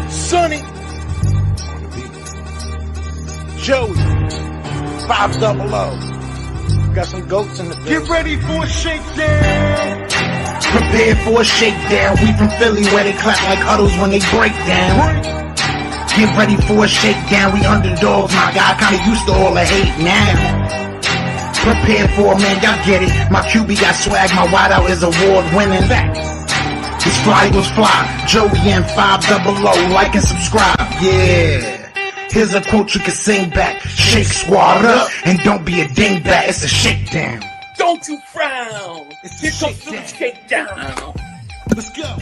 Sonny, Joey, 500. Got some goats in the building. Get ready for a shakedown. Prepare for a shakedown. We from Philly where they clap like huddles when they break down. Get ready for a shakedown. We underdogs, my guy. Kinda used to all the hate now. Prepare for it, man. Y'all get it. My QB got swag. My wideout is award winning. His fly was fly. Joey and 500. Like and subscribe. Yeah. Here's a quote you can sing back. Shake squad up and don't be a dingbat. It's a shakedown. Don't you frown. Here comes the shakedown. Let's go.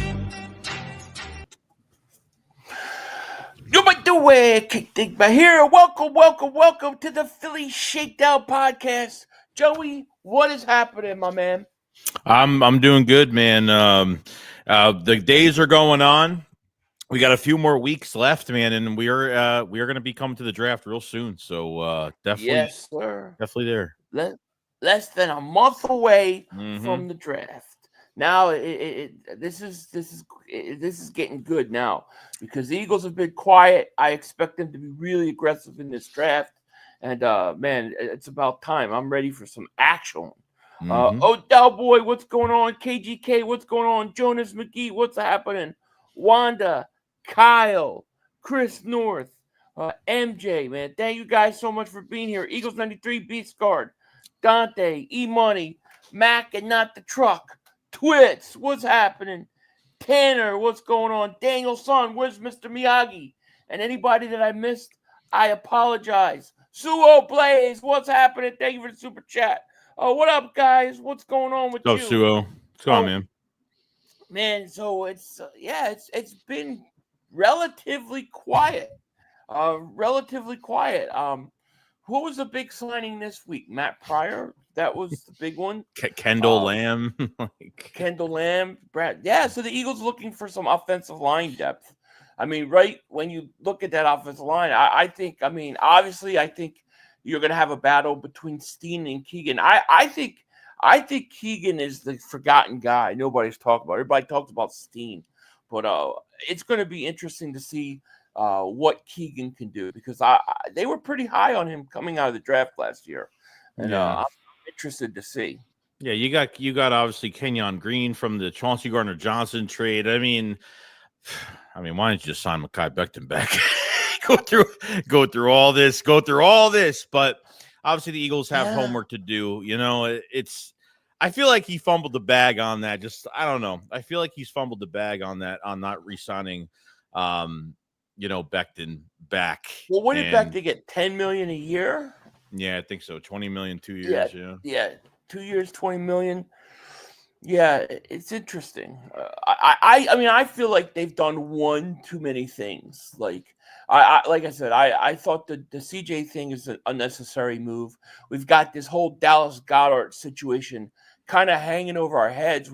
You might do it, Dingbat here. Welcome to the Philly Shakedown podcast. Joey, what is happening, my man? I'm doing good, man. The days are going on. We got a few more weeks left, man, and we are going to be coming to the draft real soon. So definitely, yes, sir. Definitely there. Less than a month away from the draft. Now this is getting good now because the Eagles have been quiet. I expect them to be really aggressive in this draft, and man, it's about time. I'm ready for some action. Odell boy, what's going on? KGK, what's going on? Jonas McGee, what's happening? Wanda, Kyle, Chris North, MJ, man, thank you guys so much for being here. Eagles 93, Beast Guard, Dante, E-Money, Mac and Not the Truck, Twits, what's happening? Tanner, what's going on? Daniel Son, where's Mr. Miyagi? And anybody that I missed, I apologize. Suo Blaze, what's happening? Thank you for the super chat. What up, guys? What's going on with you? Suo. What's going on, man? Man, so it's been relatively quiet. Who was the big signing this week? Matt Pryor, that was the big one. Kendall Lamb. Kendall Lamb, Brad. Yeah, so the Eagles looking for some offensive line depth. I mean, right when you look at that offensive line, I think you're going to have a battle between Steen and Keegan. I think Keegan is the forgotten guy. Nobody's talking about it. Everybody talks about Steen. But it's going to be interesting to see what Keegan can do because they were pretty high on him coming out of the draft last year. And I'm interested to see. Yeah, you got obviously Kenyon Green from the Chauncey Gardner-Johnson trade. I mean, why don't you just sign Mekhi Becton back? go through all this. But obviously the Eagles have homework to do. You know, I feel like he fumbled the bag on that. I don't know. I feel like he's fumbled the bag on that, on not re-signing, Becton back. Well, what did Becton get? $10 million a year? Yeah, I think so. $20 million, 2 years. Yeah. 2 years, $20 million. Yeah, it's interesting. I feel like they've done one too many things. Like I said, I thought the CJ thing is an unnecessary move. We've got this whole Dallas Goedert situation kind of hanging over our heads.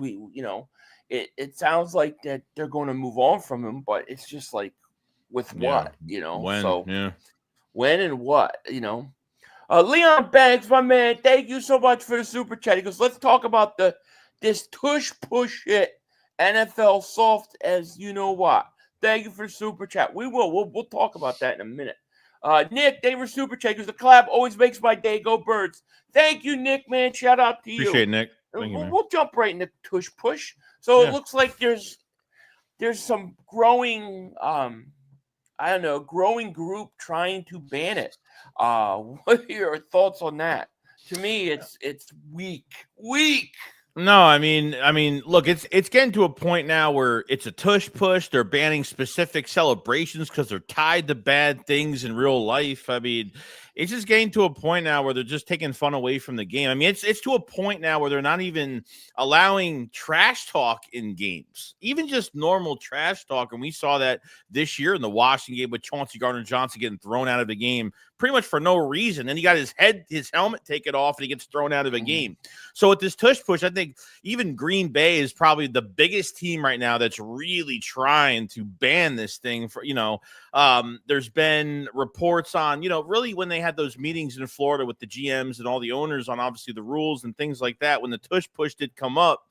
It sounds like that they're going to move on from him, but it's just like with what, when and what, Leon Banks, my man, thank you so much for the super chat. He goes, let's talk about this tush push hit NFL soft as you know what. Thank you for the super chat. We'll talk about that in a minute. Nick, thank you for super chat because the collab always makes my day. Go Birds. Thank you, Nick, man. Shout out to you. Appreciate it, Nick. Thank you, man. We'll jump right into tush push. So it looks like there's some growing growing group trying to ban it. What are your thoughts on that? To me, it's weak. No, I mean, look, it's getting to a point now where it's a tush push. They're banning specific celebrations because they're tied to bad things in real life. I mean, it's just getting to a point now where they're just taking fun away from the game. I mean, it's to a point now where they're not even allowing trash talk in games, even just normal trash talk. And we saw that this year in the Washington game with Chauncey Gardner-Johnson getting thrown out of the game pretty much for no reason. Then he got his helmet taken off, and he gets thrown out of a game. So with this tush push, I think even Green Bay is probably the biggest team right now that's really trying to ban this thing. There's been reports on, really when they had those meetings in Florida with the GMs and all the owners on obviously the rules and things like that. When the tush push did come up,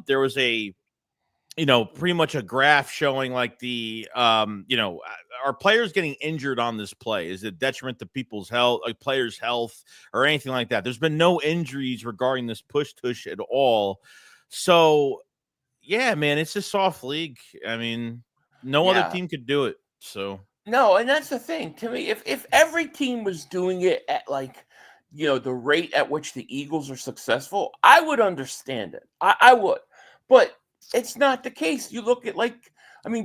there was a pretty much a graph showing like the, are players getting injured on this play? Is it detriment to people's health, like players' health or anything like that? There's been no injuries regarding this push tush at all. So, yeah, man, it's a soft league. I mean, no other team could do it. So no, and that's the thing to me. If every team was doing it at like, the rate at which the Eagles are successful, I would understand it. I would, but it's not the case. You look at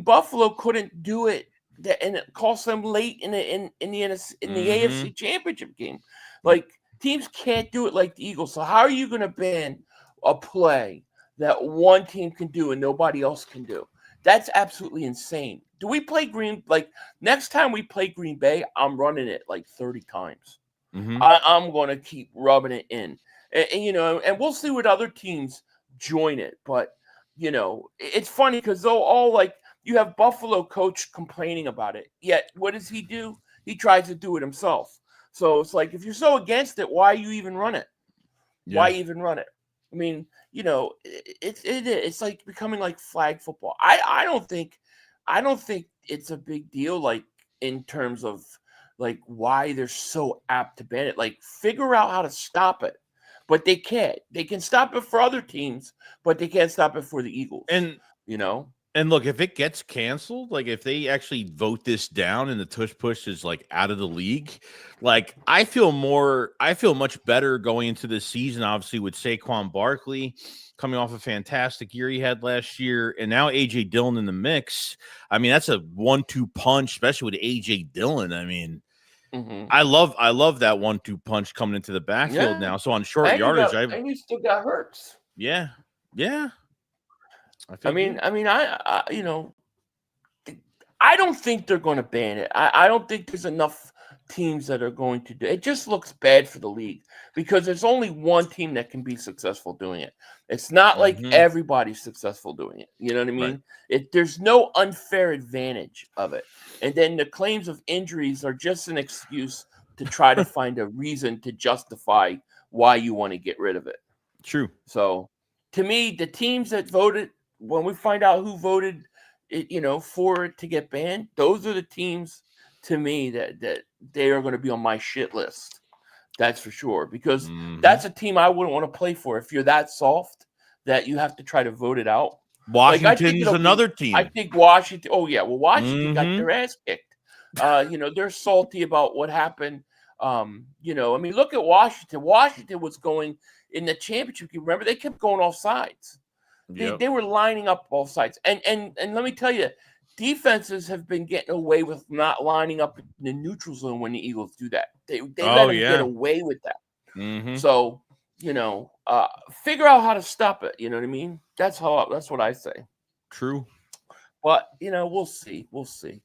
Buffalo couldn't do it, and it cost them late in the AFC Championship game. Like teams can't do it like the Eagles. So how are you going to ban a play that one team can do and nobody else can do? That's absolutely insane. Do we play next time we play Green Bay? I'm running it like 30 times. I'm going to keep rubbing it in, and we'll see what other teams join it. But it's funny because they'll all you have Buffalo coach complaining about it. Yet what does he do? He tries to do it himself. So it's like, if you're so against it, why you even run it? Yeah. Why even run it? I mean, it's like becoming like flag football. I don't think it's a big deal, like in terms of like why they're so apt to ban it. Like, figure out how to stop it. But they can't. They can stop it for other teams, but they can't stop it for the Eagles. And And look, if it gets canceled, like if they actually vote this down and the tush push is like out of the league, like I feel much better going into this season, obviously, with Saquon Barkley coming off a fantastic year he had last year, and now AJ Dillon in the mix. I mean, that's a 1-2 punch, especially with AJ Dillon. I mean, I love that 1-2 punch coming into the backfield now. So on short yardage, and you still got Hurts. Yeah. I don't think they're going to ban it. I don't think there's enough teams that are going to do it. It just looks bad for the league because there's only one team that can be successful doing it. It's not like everybody's successful doing it. You know what I mean? Right. There's no unfair advantage of it. And then the claims of injuries are just an excuse to try to find a reason to justify why you want to get rid of it. True. So to me, the teams that voted, when we find out who voted it, for it to get banned, those are the teams to me that they are going to be on my shit list. That's for sure, because that's a team I wouldn't want to play for if you're that soft that you have to try to vote it out. Washington's another team. I think Washington. Oh yeah, well, Washington got their ass kicked. They're salty about what happened. Look at Washington. Washington was going in the championship game. Remember, they kept going off sides. They were lining up both sides. And let me tell you, defenses have been getting away with not lining up in the neutral zone when the Eagles do that. They let them get away with that. So, figure out how to stop it. You know what I mean? That's what I say. True. But, we'll see. We'll see.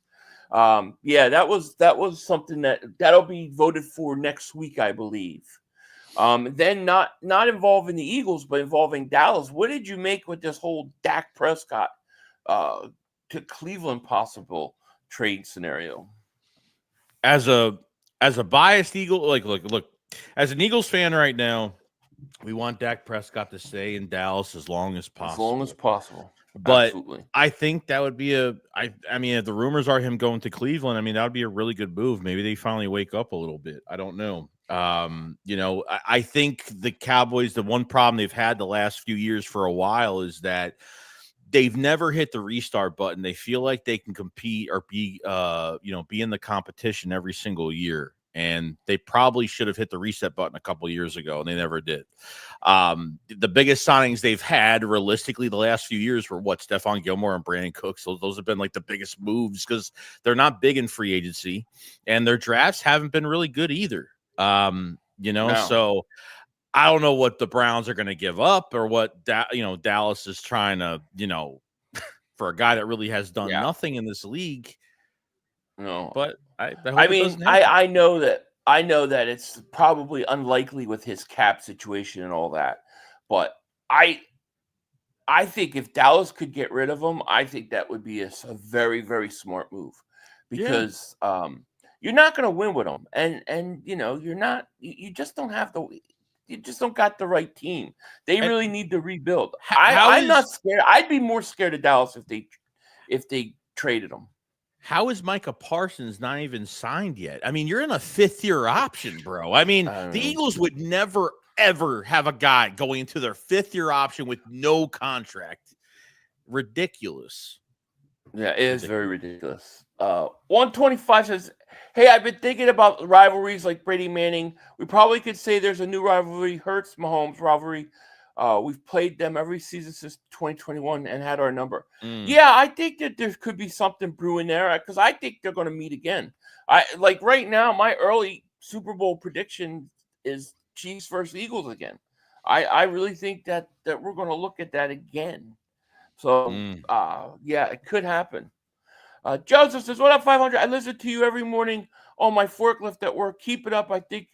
That was something that'll be voted for next week, I believe. Then not involving the Eagles, but involving Dallas. What did you make with this whole Dak Prescott to Cleveland possible trade scenario? As a biased Eagle, look, as an Eagles fan right now, we want Dak Prescott to stay in Dallas as long as possible. As long as possible. But absolutely. I think that would be if the rumors are him going to Cleveland, that would be a really good move. Maybe they finally wake up a little bit. I don't know. I think the Cowboys, the one problem they've had the last few years for a while is that they've never hit the restart button. They feel like they can compete or be in the competition every single year. And they probably should have hit the reset button a couple of years ago, and they never did. The biggest signings they've had realistically the last few years were Stephon Gilmore and Brandon Cooks. So those have been like the biggest moves because they're not big in free agency, and their drafts haven't been really good either. No. So I don't know what the Browns are going to give up or what Dallas is trying to, for a guy that really has done nothing in this league. No, but I know that it's probably unlikely with his cap situation and all that. But I think if Dallas could get rid of him, I think that would be a very, very smart move because you're not going to win with him, and you're not. You just don't have the. you just don't got the right team. They really need to rebuild. how I'm is- not scared. I'd be more scared of Dallas if they traded him. How is Micah Parsons not even signed yet? I mean, you're in a 5th-year option, bro. I mean, the Eagles would never, ever have a guy going into their 5th-year option with no contract. Ridiculous. Yeah, it is very ridiculous. 125 says, hey, I've been thinking about rivalries like Brady Manning. We probably could say there's a new rivalry, Hurts Mahomes rivalry. We've played them every season since 2021 and had our number. Yeah, I think that there could be something brewing there because I think they're going to meet again. Right now, my early Super Bowl prediction is Chiefs versus Eagles again. I really think that we're going to look at that again. So, yeah, it could happen. Joseph says, what up, 500? I listen to you every morning on my forklift at work. Keep it up. I think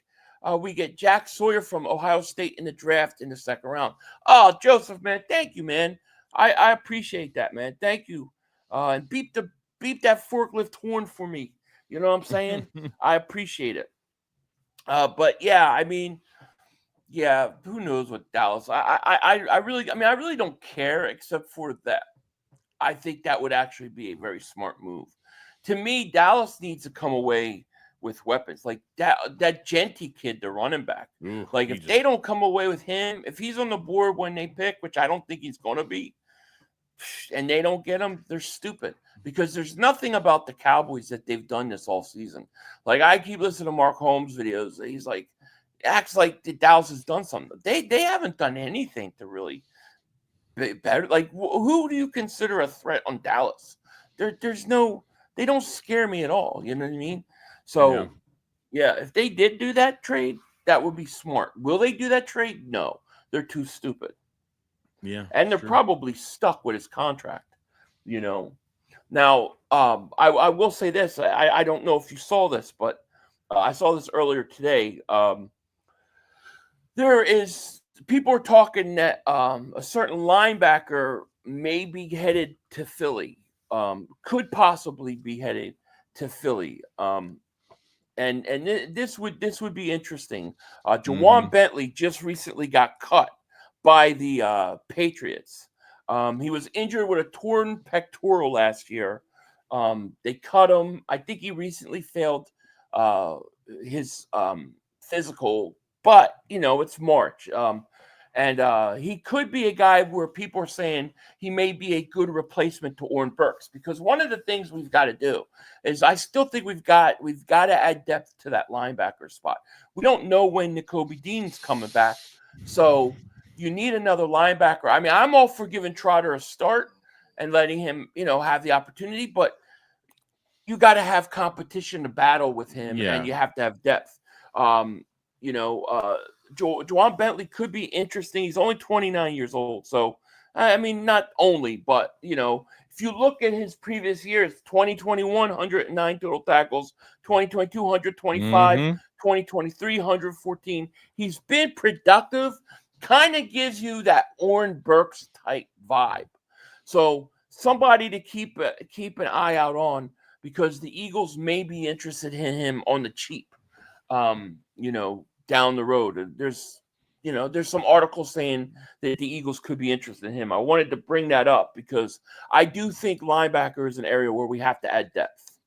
we get Jack Sawyer from Ohio State in the draft in the 2nd round. Oh, Joseph, man, thank you, man. I appreciate that, man. Thank you. And beep that forklift horn for me. You know what I'm saying? I appreciate it. But yeah, I mean, yeah, who knows what Dallas? I really don't care except for that. I think that would actually be a very smart move. To me, Dallas needs to come away with weapons like that Genty kid, the running back. If they don't come away with him, if he's on the board when they pick, which I don't think he's going to be, and they don't get him, they're stupid because there's nothing about the Cowboys that they've done this all season. Like I keep listening to Mark Holmes videos. He's like, acts like the Dallas has done something. They haven't done anything to really be better. Like who do you consider a threat on Dallas? There's no. They don't scare me at all. You know what I mean? So, yeah, if they did do that trade, that would be smart. Will they do that trade? No, they're too stupid. Yeah, and they're probably stuck with his contract. You know. Now, I will say this. I don't know if you saw this, but I saw this earlier today. People are talking that a certain linebacker may be headed to Philly. Could possibly be headed to Philly. And this would be interesting. Jawan Bentley just recently got cut by the Patriots. He was injured with a torn pectoral last year. They cut him. I think he recently failed his physical, but it's March. And he could be a guy where people are saying he may be a good replacement to Oren Burks, because one of the things we've got to do is I still think we've got to add depth to that linebacker spot. We don't know when Nakobe Dean's coming back, so you need another linebacker. I mean, I'm all for giving Trotter a start and letting him, have the opportunity, but you got to have competition to battle with him, and you have to have depth. Jawan Bentley could be interesting. He's only 29 years old. So, I mean, not only, but, if you look at his previous years, 2021, 109 total tackles, 2022, 125, 2023, 114. He's been productive, kind of gives you that Oren Burks type vibe. So, somebody to keep an eye out on, because the Eagles may be interested in him on the cheap. Down the road. There's some articles saying that the Eagles could be interested in him. I wanted to bring that up because I do think linebacker is an area where we have to add depth.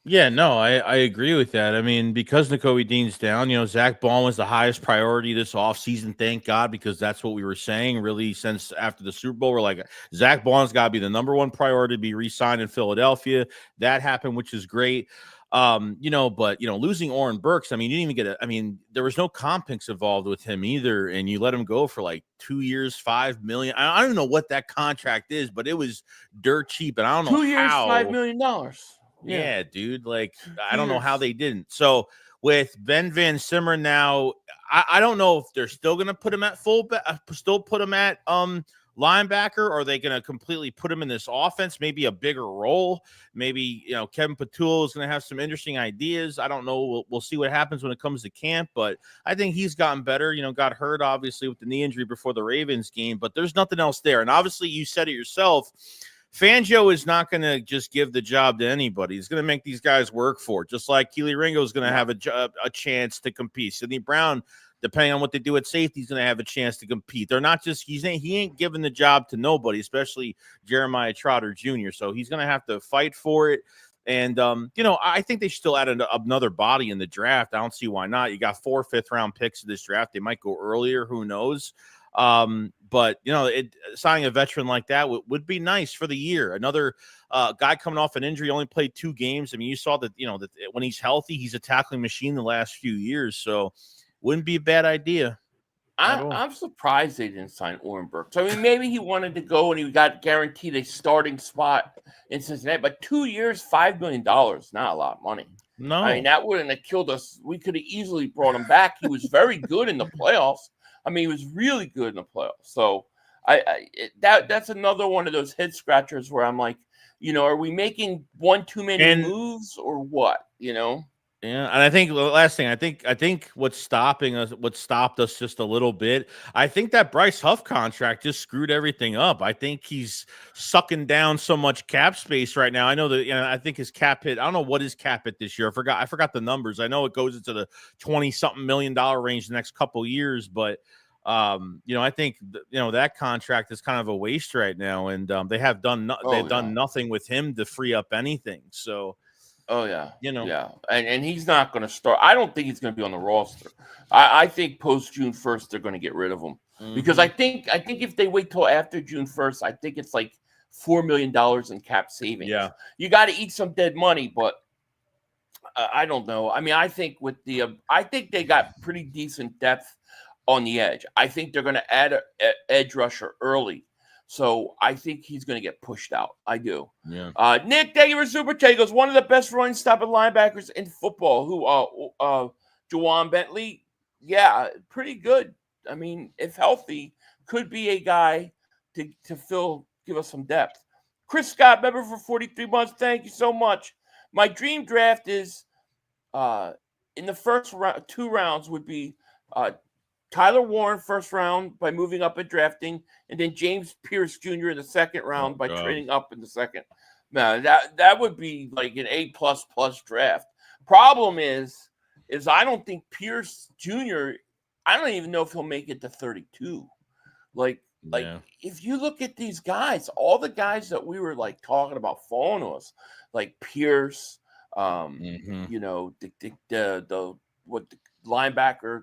Yeah, no, I agree with that. I mean, because Nakobe Dean's down, Zach Bond was the highest priority this offseason, thank God, because that's what we were saying really since after the Super Bowl. We're like, Zach Bond's got to be the number one priority to be re-signed in Philadelphia. That happened, which is great. But losing Oren Burks, I mean, you didn't even get there was no comp picks involved with him either, and you let him go for like 2 years, $5 million. I don't even know what that contract is, but it was dirt cheap, and I don't know 2 years, how. $5 million. Yeah, dude. Like, I don't know how they didn't. So with Ben Van Simmer now, I don't know if they're still gonna put him at linebacker, or are they going to completely put him in this offense, maybe a bigger role? Maybe, Kevin Patullo is going to have some interesting ideas. I don't know. We'll see what happens when it comes to camp, but I think he's gotten better. Got hurt, obviously, with the knee injury before the Ravens game, but there's nothing else there. And obviously, you said it yourself, Fangio is not going to just give the job to anybody. He's going to make these guys work for it, just like Keely Ringo is going to have a chance to compete. Sidney Brown depending on what they do at safety, he's going to have a chance to compete. They're not just he ain't giving the job to nobody, especially Jeremiah Trotter Jr. So he's going to have to fight for it. And, I think they should still add another body in the draft. I don't see why not. You got 4 5th-round picks in this draft. They might go earlier. Who knows? But, signing a veteran like that would be nice for the year. Another guy coming off an injury, only played 2 games. I mean, you saw that, that when he's healthy, he's a tackling machine the last few years. So wouldn't be a bad idea. I'm surprised they didn't sign Orenberg. So, I mean, maybe he wanted to go and he got guaranteed a starting spot in Cincinnati. But 2 years, $5 million, not a lot of money. No. I mean, that wouldn't have killed us. We could have easily brought him back. He was very good in the playoffs. I mean, he was really good in the playoffs. So, that's another one of those head scratchers where I'm like, are we making one too many moves or what? Yeah, and I think the last thing, I think what stopped us just a little bit, I think that Bryce Huff contract just screwed everything up. I think he's sucking down so much cap space right now. I know that, I think his cap hit, I don't know what his cap hit this year. I forgot the numbers. I know it goes into the $20-something million range the next couple of years, but I think that contract is kind of a waste right now, and they have done nothing with him to free up anything. So. Oh, yeah. Yeah. And he's not going to start. I don't think he's going to be on the roster. I think post June 1st, they're going to get rid of him. Because I think if they wait till after June 1st, I think it's like $4 million in cap savings. Yeah. You got to eat some dead money, but I don't know. I mean, I think I think they got pretty decent depth on the edge. I think they're going to add an edge rusher early. So I think he's going to get pushed out. I do. Yeah. Nick, thank you for Super Chat. He goes, one of the best run stopping linebackers in football. Who? Juwan Bentley. Yeah, pretty good. I mean, if healthy, could be a guy to give us some depth. Chris Scott, member for 43 months. Thank you so much. My dream draft is in the first 2 rounds would be Tyler Warren first round by moving up and drafting, and then James Pierce Jr. in the second round by trading up in the second. Man, that would be like an A++ draft. Problem is I don't think Pierce Jr. I don't even know if he'll make it to 32. If you look at these guys, all the guys that we were like talking about falling to us, like Pierce, the linebacker.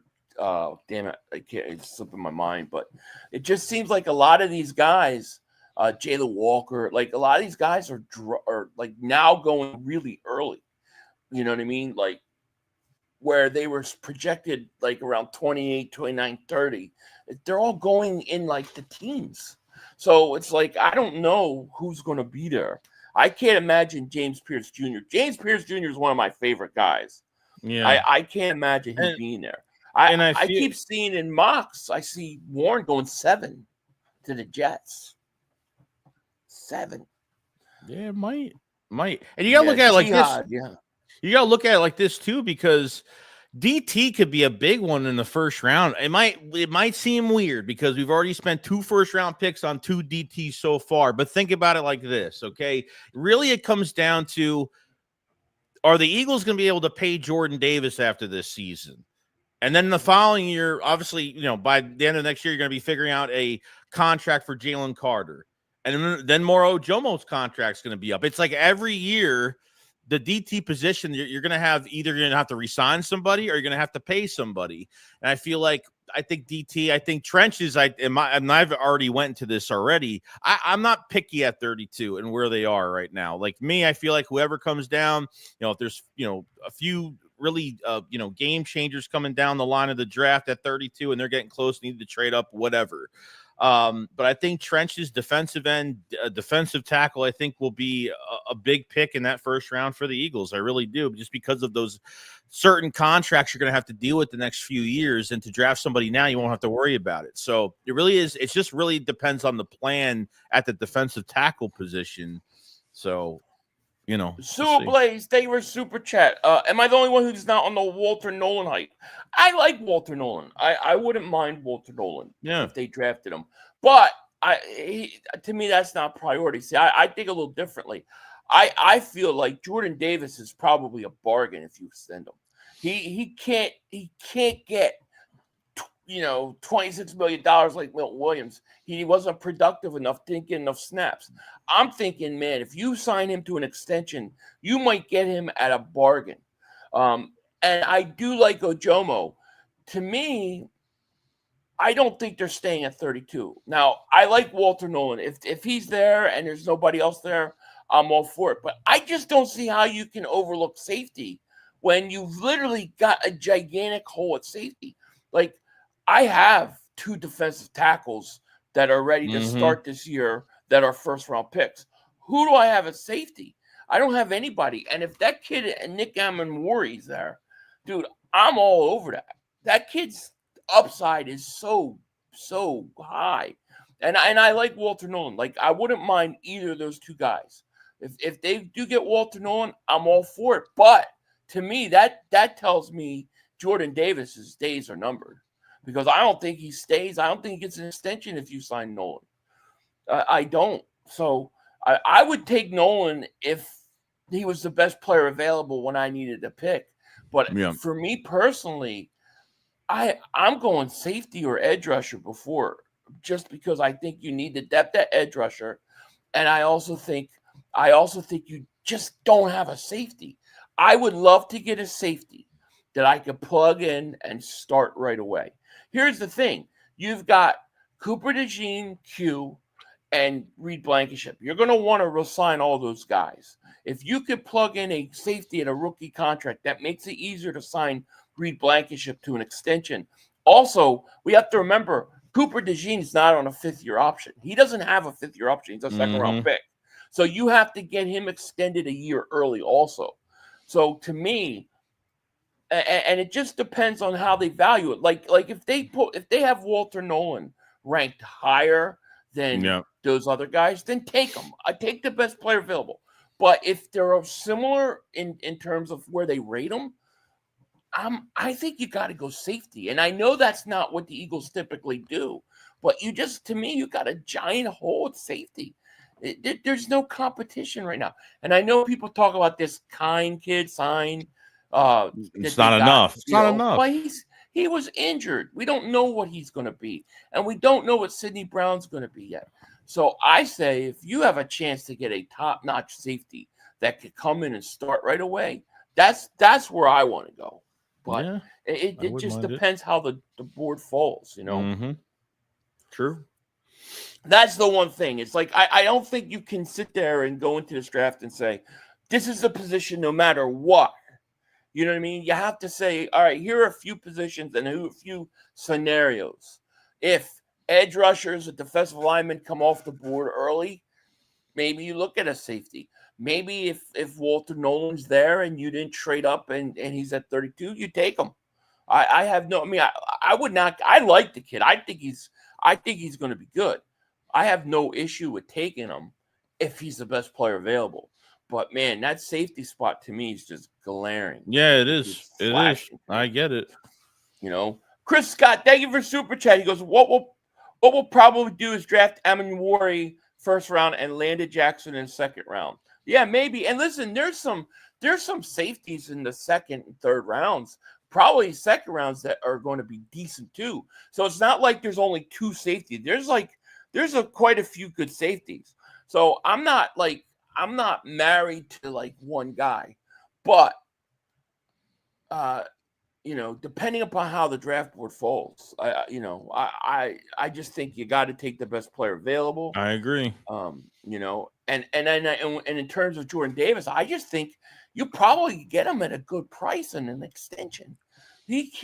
Damn it, it's slipping my mind, but it just seems like a lot of these guys, Jaylen Walker, like a lot of these guys are like now going really early. You know what I mean? Like where they were projected like around 28, 29, 30. They're all going in like the teens. So it's like, I don't know who's going to be there. I can't imagine James Pierce Jr. James Pierce Jr. is one of my favorite guys. Yeah. I can't imagine him being there. I keep seeing in mocks, I see Warren going 7 to the Jets. 7. Yeah, might. And you gotta look at it like this. Yeah. You gotta look at it like this too, because DT could be a big one in the first round. It might seem weird because we've already spent 2 first-round picks on 2 DTs so far. But think about it like this, okay? Really, it comes down to, are the Eagles going to be able to pay Jordan Davis after this season? And then the following year, obviously, by the end of next year, you're going to be figuring out a contract for Jalen Carter. And then Moro Jomo's contract's going to be up. It's like every year, the DT position, you're going to have either you're going to have to resign somebody or you're going to have to pay somebody. And I think Trenches, and I've already went into this already. I'm not picky at 32 and where they are right now. Like me, I feel like whoever comes down, if there's, a few really, game changers coming down the line of the draft at 32 and they're getting close, need to trade up, whatever. But I think Trench's defensive end, defensive tackle, I think will be a big pick in that first round for the Eagles. I really do, just because of those certain contracts you're going to have to deal with the next few years. And to draft somebody now, you won't have to worry about it. So it really is. It just really depends on the plan at the defensive tackle position. So, Sue Blaze, they were super chat. Am I the only one who's not on the Walter Nolan hype? I like Walter Nolan. I wouldn't mind Walter Nolan if they drafted him. But to me, that's not priority. See, I think a little differently. I feel like Jordan Davis is probably a bargain if you extend him. He can't get $26 million like Milton Williams. He wasn't productive enough, didn't get enough snaps. I'm thinking, man, if you sign him to an extension, you might get him at a bargain. And I do like Ojomo. To me, I don't think they're staying at 32. Now, I like Walter Nolan. If he's there and there's nobody else there, I'm all for it. But I just don't see how you can overlook safety when you've literally got a gigantic hole at safety. Like, I have 2 defensive tackles that are ready to start this year that are first-round picks. Who do I have at safety? I don't have anybody. And if that kid and Nick Amon-Wari's there, dude, I'm all over that. That kid's upside is so high. And I like Walter Nolan. Like, I wouldn't mind either of those 2 guys. If they do get Walter Nolan, I'm all for it. But to me, that tells me Jordan Davis's days are numbered. Because I don't think he stays. I don't think he gets an extension if you sign Nolan. I don't. So I would take Nolan if he was the best player available when I needed a pick. But for me personally, I'm going safety or edge rusher before, just because I think you need the depth at edge rusher. And I also think you just don't have a safety. I would love to get a safety that I could plug in and start right away. Here's the thing. You've got Cooper DeJean, Q, and Reed Blankenship. You're going to want to resign all those guys. If you could plug in a safety at a rookie contract, that makes it easier to sign Reed Blankenship to an extension. Also, we have to remember, Cooper DeJean is not on a 5th-year option. He doesn't have a 5th-year option. He's a second-round pick. So you have to get him extended a year early also. So to me, and it just depends on how they value it. Like if they have Walter Nolan ranked higher than those other guys, then take them. I take the best player available. But if they're similar in terms of where they rate them, I think you got to go safety. And I know that's not what the Eagles typically do, but to me, you got a giant hole at safety. There's no competition right now. And I know people talk about this kind kid sign. It's not enough. It's not enough. Well, he was injured. We don't know what he's going to be. And we don't know what Sidney Brown's going to be yet. So I say, if you have a chance to get a top-notch safety that could come in and start right away, that's where I want to go. But it just depends how the board falls, True. That's the one thing. It's like I don't think you can sit there and go into this draft and say, this is the position no matter what. You know what I mean? You have to say, all right, here are a few positions and a few scenarios. If edge rushers and defensive linemen come off the board early, maybe you look at a safety. Maybe if Walter Nolan's there and you didn't trade up and he's at 32, you take him. I would not. I like the kid. I think he's going to be good. I have no issue with taking him if he's the best player available. But man, that safety spot to me is just glaring. Yeah, it is. It is. I get it. Chris Scott, thank you for super chat. He goes, what we'll probably do is draft Amon-Wari first round and Landon Jackson in second round. Yeah, maybe. And listen, there's some safeties in the second and third rounds, probably second rounds that are going to be decent too. So it's not like there's only 2 safeties. There's quite a few good safeties. So I'm not married to like one guy, but depending upon how the draft board falls, I just think you got to take the best player available. I agree. And in terms of Jordan Davis, I just think you probably get him at a good price and an extension.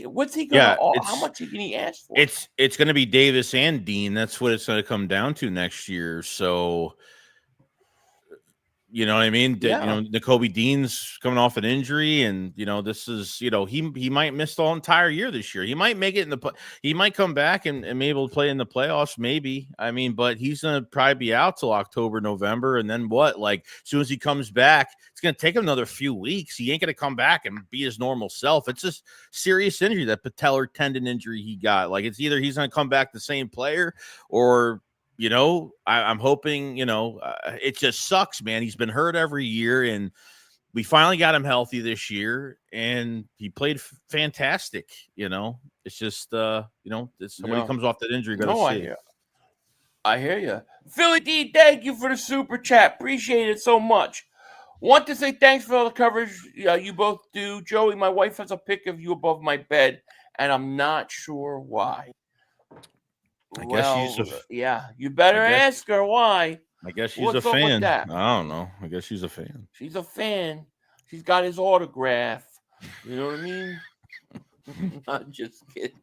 What's he going to? How much can he ask for? It's going to be Davis and Dean. That's what it's going to come down to next year. So. You know what I mean? Yeah. Nakobe Dean's coming off an injury, and this is he might miss the whole entire year this year. He might make it he might come back and be able to play in the playoffs, maybe. I mean, but he's gonna probably be out till October, November, and then what? Like as soon as he comes back, it's gonna take him another few weeks. He ain't gonna come back and be his normal self. It's just serious injury, that patellar tendon injury he got. Like it's either he's gonna come back the same player or. I'm hoping, it just sucks, man. He's been hurt every year. And, we finally got him healthy this year, and he played fantastic. It's just it's somebody comes off that injury. Got to see. I hear you. Philly D, thank you for the super chat. Appreciate it so much. Want to say thanks for all the coverage you both do. Joey, my wife has a pic of you above my bed, and I'm not sure why. I guess you better ask her why. I guess she's What's a fan. Up with that? I don't know. I guess she's a fan. She's a fan. She's got his autograph. You know what I mean? I'm just kidding.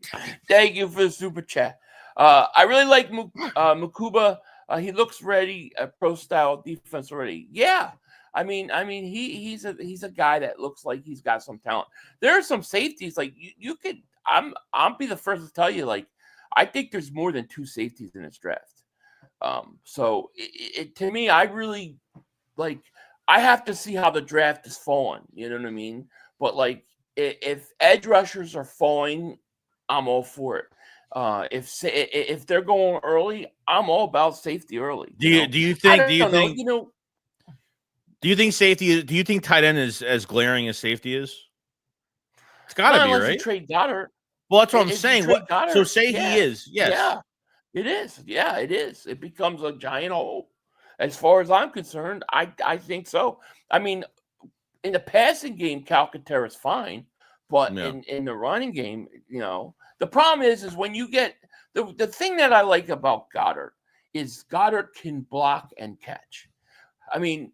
Thank you for the super chat. I really like Mukuba. He looks ready. Pro style defense ready. Yeah. I mean, he's a guy that looks like he's got some talent. There are some safeties like you could. I'll be the first to tell you. Like, I think there's more than 2 safeties in this draft. So to me, I really like. I have to see how the draft is falling. You know what I mean? But like, if edge rushers are falling, I'm all for it. If they're going early, I'm all about safety early. Do you think tight end is as glaring as safety is? It's got to be, right? You trade Goddard. Well, that's what I'm saying. So say he is. Yes. Yeah, it is. Yeah, it is. It becomes a giant hole. As far as I'm concerned, I think so. I mean, in the passing game, Calcaterra is fine, but in the running game, the problem is when you get the thing that I like about Goddard is Goddard can block and catch. I mean,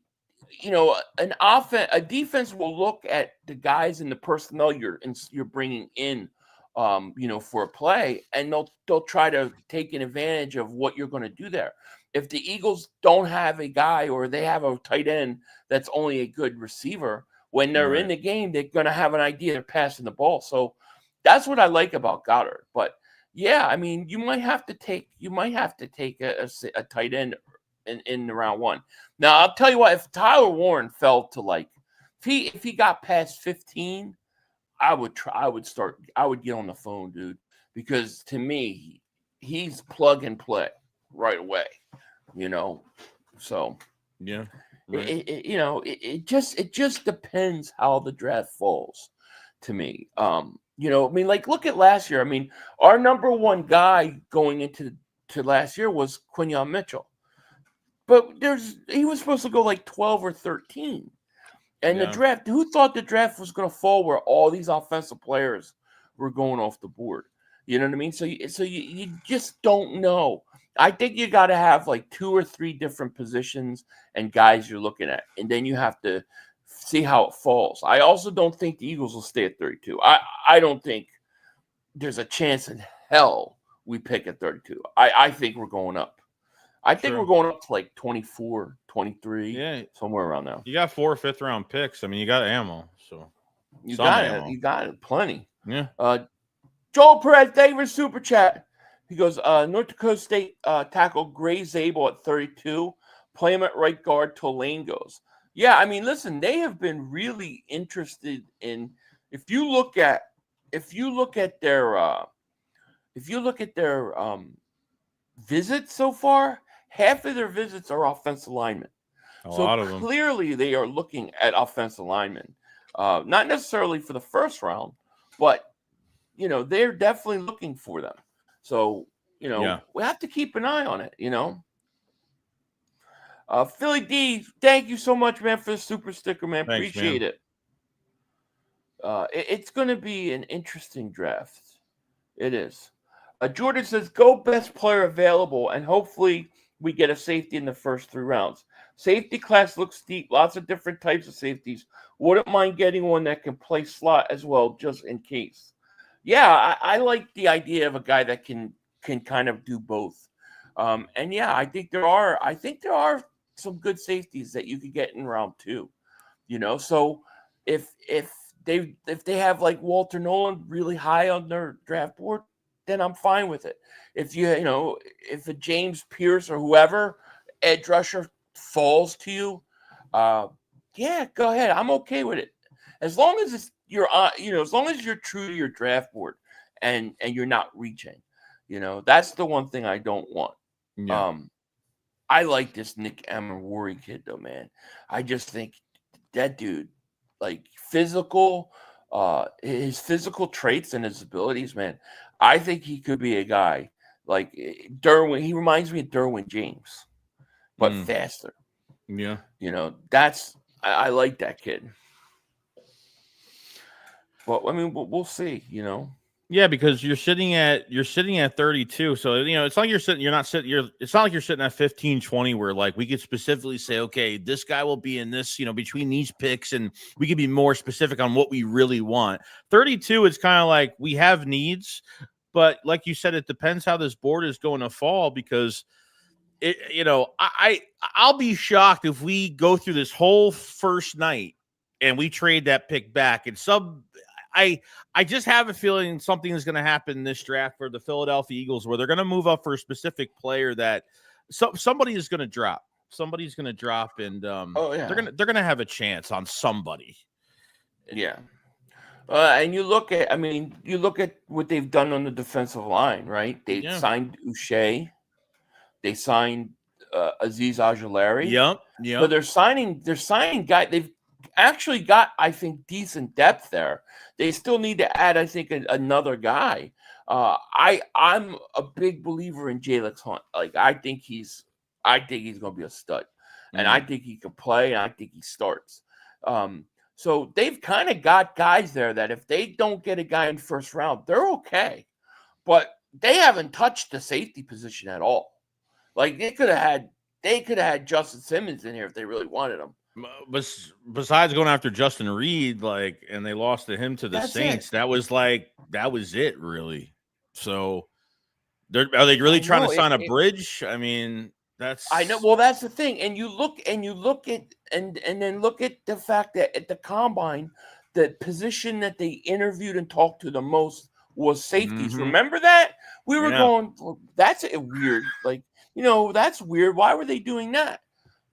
a defense will look at the guys and the personnel you're bringing in, for a play, and they'll try to take an advantage of what you're going to do there. If the Eagles don't have a guy or they have a tight end that's only a good receiver, when they're in the game, they're going to have an idea of passing the ball. So that's what I like about Goddard. But yeah, I mean, you might have to take a tight end in the round 1. Now, I'll tell you what, if Tyler Warren fell to if he got past 15, I would get on the phone, dude, because to me, he's plug and play right away, so yeah, right. It just depends how the draft falls to me. Look at last year. I mean, our number 1 guy going into last year was Quinyon Mitchell. But he was supposed to go like 12 or 13. And the draft, who thought the draft was going to fall where all these offensive players were going off the board? You know what I mean? So you just don't know. I think you got to have like 2 or 3 different positions and guys you're looking at. And then you have to see how it falls. I also don't think the Eagles will stay at 32. I don't think there's a chance in hell we pick at 32. I think we're going up. I think we're going up to like 24, 23, somewhere around there. You got 4 5th-round picks. I mean, you got ammo, so you got it. You got it, plenty. Yeah. Joel Perez, thank you for super chat. He goes, North Dakota State tackle Gray Zabel at 32. Play him at right guard till Lane goes. Yeah, I mean, listen, they have been really interested in. If you look at their visits so far, half of their visits are offensive linemen. A lot of them. Clearly, they are looking at offensive linemen, not necessarily for the first round, but they're definitely looking for them. So we have to keep an eye on it. Philly D, thank you so much, man, for the super sticker, man. Thanks, appreciate it. It's going to be an interesting draft. It is. Jordan says, go best player available, and hopefully we get a safety in the first 3 rounds. Safety class looks deep. Lots of different types of safeties. Wouldn't mind getting one that can play slot as well, just in case. Yeah, I like the idea of a guy that can kind of do both. And yeah, I think there are some good safeties that you could get in round 2. So if they have like Walter Nolan really high on their draft board, then I'm fine with it. If if a James Pierce or whoever edge rusher falls to you, yeah, go ahead. I'm okay with it. As long as as long as you're true to your draft board and you're not reaching, that's the one thing I don't want. Yeah. I like this Nick Emery kid though, man. I just think that dude, like physical, his physical traits and his abilities, man. I think he could be a guy like Derwin. He reminds me of Derwin James, but faster. Yeah. I like that kid. But I mean, we'll see, Yeah, because you're sitting at 32. So, it's like it's not like you're sitting at 15, 20 where like we could specifically say, okay, this guy will be in this, between these picks, and we could be more specific on what we really want. 32, it's kind of like we have needs, but like you said, it depends how this board is going to fall, because I'll be shocked if we go through this whole first night and we trade that pick back, and I just have a feeling something is going to happen in this draft for the Philadelphia Eagles, where they're going to move up for a specific player that somebody is going to drop. Somebody's going to drop, and they're going to have a chance on somebody. Yeah. And you look at what they've done on the defensive line, right? They signed Uche. They signed Azeez Ojulari. Yep. But they're signing guys. They've actually got, I think, decent depth there. They still need to add, I think, another guy. I'm a big believer in Jalen Hunt. Like, I think he's going to be a stud, and I think he can play, and I think he starts. So they've kind of got guys there that if they don't get a guy in first round, they're okay. But they haven't touched the safety position at all. Like, they could have had Justin Simmons in here if they really wanted him. Besides going after Justin Reed, and they lost to him to the Saints, that was it, really. So, are they really trying to sign a bridge? I mean, I know. Well, that's the thing. And you look at then look at the fact that at the combine, the position that they interviewed and talked to the most was safeties. Mm-hmm. Remember that? We were going, well, that's weird. That's weird. Why were they doing that?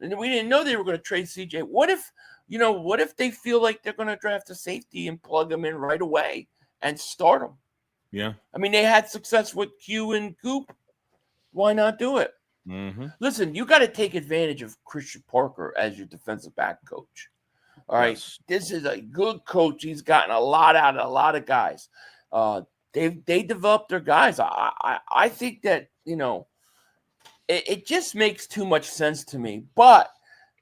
And we didn't know they were going to trade CJ. What if they feel like they're going to draft a safety and plug them in right away and start them? Yeah. I mean, they had success with Q and Goop. Why not do it? Mm-hmm. Listen, you got to take advantage of Christian Parker as your defensive back coach. All right. Yes. This is a good coach. He's gotten a lot out of a lot of guys. They developed their guys. I think that, it just makes too much sense to me. But,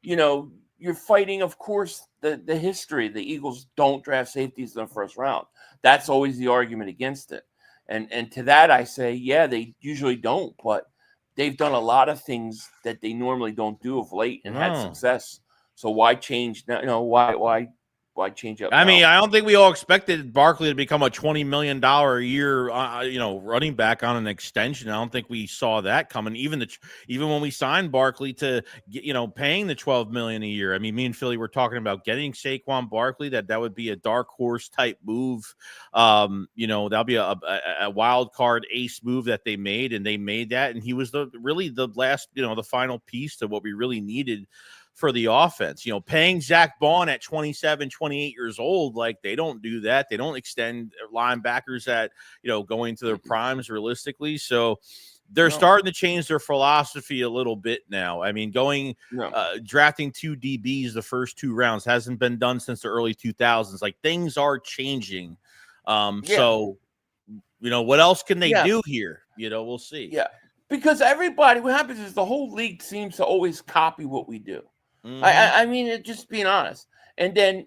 you're fighting, of course, the history. The Eagles don't draft safeties in the first round. That's always the argument against it. And to that I say, yeah, they usually don't. But they've done a lot of things that they normally don't do of late and had success. So why change now? Why change up? I mean, I don't think we all expected Barkley to become a $20 million a year, running back on an extension. I don't think we saw that coming. Even when we signed Barkley to, paying the $12 million a year. I mean, me and Philly were talking about getting Saquon Barkley. That would be a dark horse type move. That'll be a wild card ace move that they made, and they made that. And he was the last, the final piece to what we really needed for the offense. Paying Zach Bond at 27, 28 years old, they don't do that. They don't extend linebackers at, going to their primes realistically. So they're starting to change their philosophy a little bit now. I mean, drafting 2 DBs the first 2 rounds hasn't been done since the early 2000s. Things are changing. So, what else can they do here? We'll see. Yeah. Because what happens is the whole league seems to always copy what we do. Mm-hmm. I mean, just being honest. And then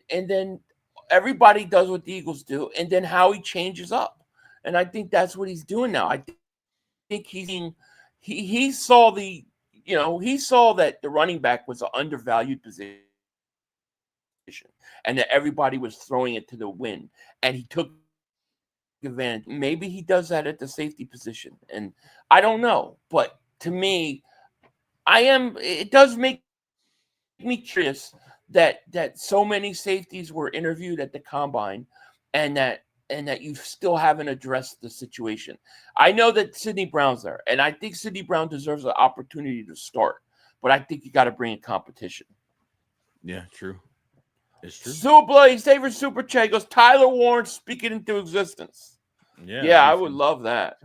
everybody does what the Eagles do, and then Howie changes up. And I think that's what he's doing now. I think he saw that the running back was an undervalued position, and that everybody was throwing it to the wind, and he took advantage. Maybe he does that at the safety position, and I don't know. But to me, it does make me curious that so many safeties were interviewed at the combine, and that you still haven't addressed the situation. I know that Sidney Brown's there, and I think Sidney Brown deserves an opportunity to start, but I think you got to bring in competition. Yeah, true. It's true. Subla, favorite super chat goes, Tyler Warren speaking into existence. Yeah, I would love that.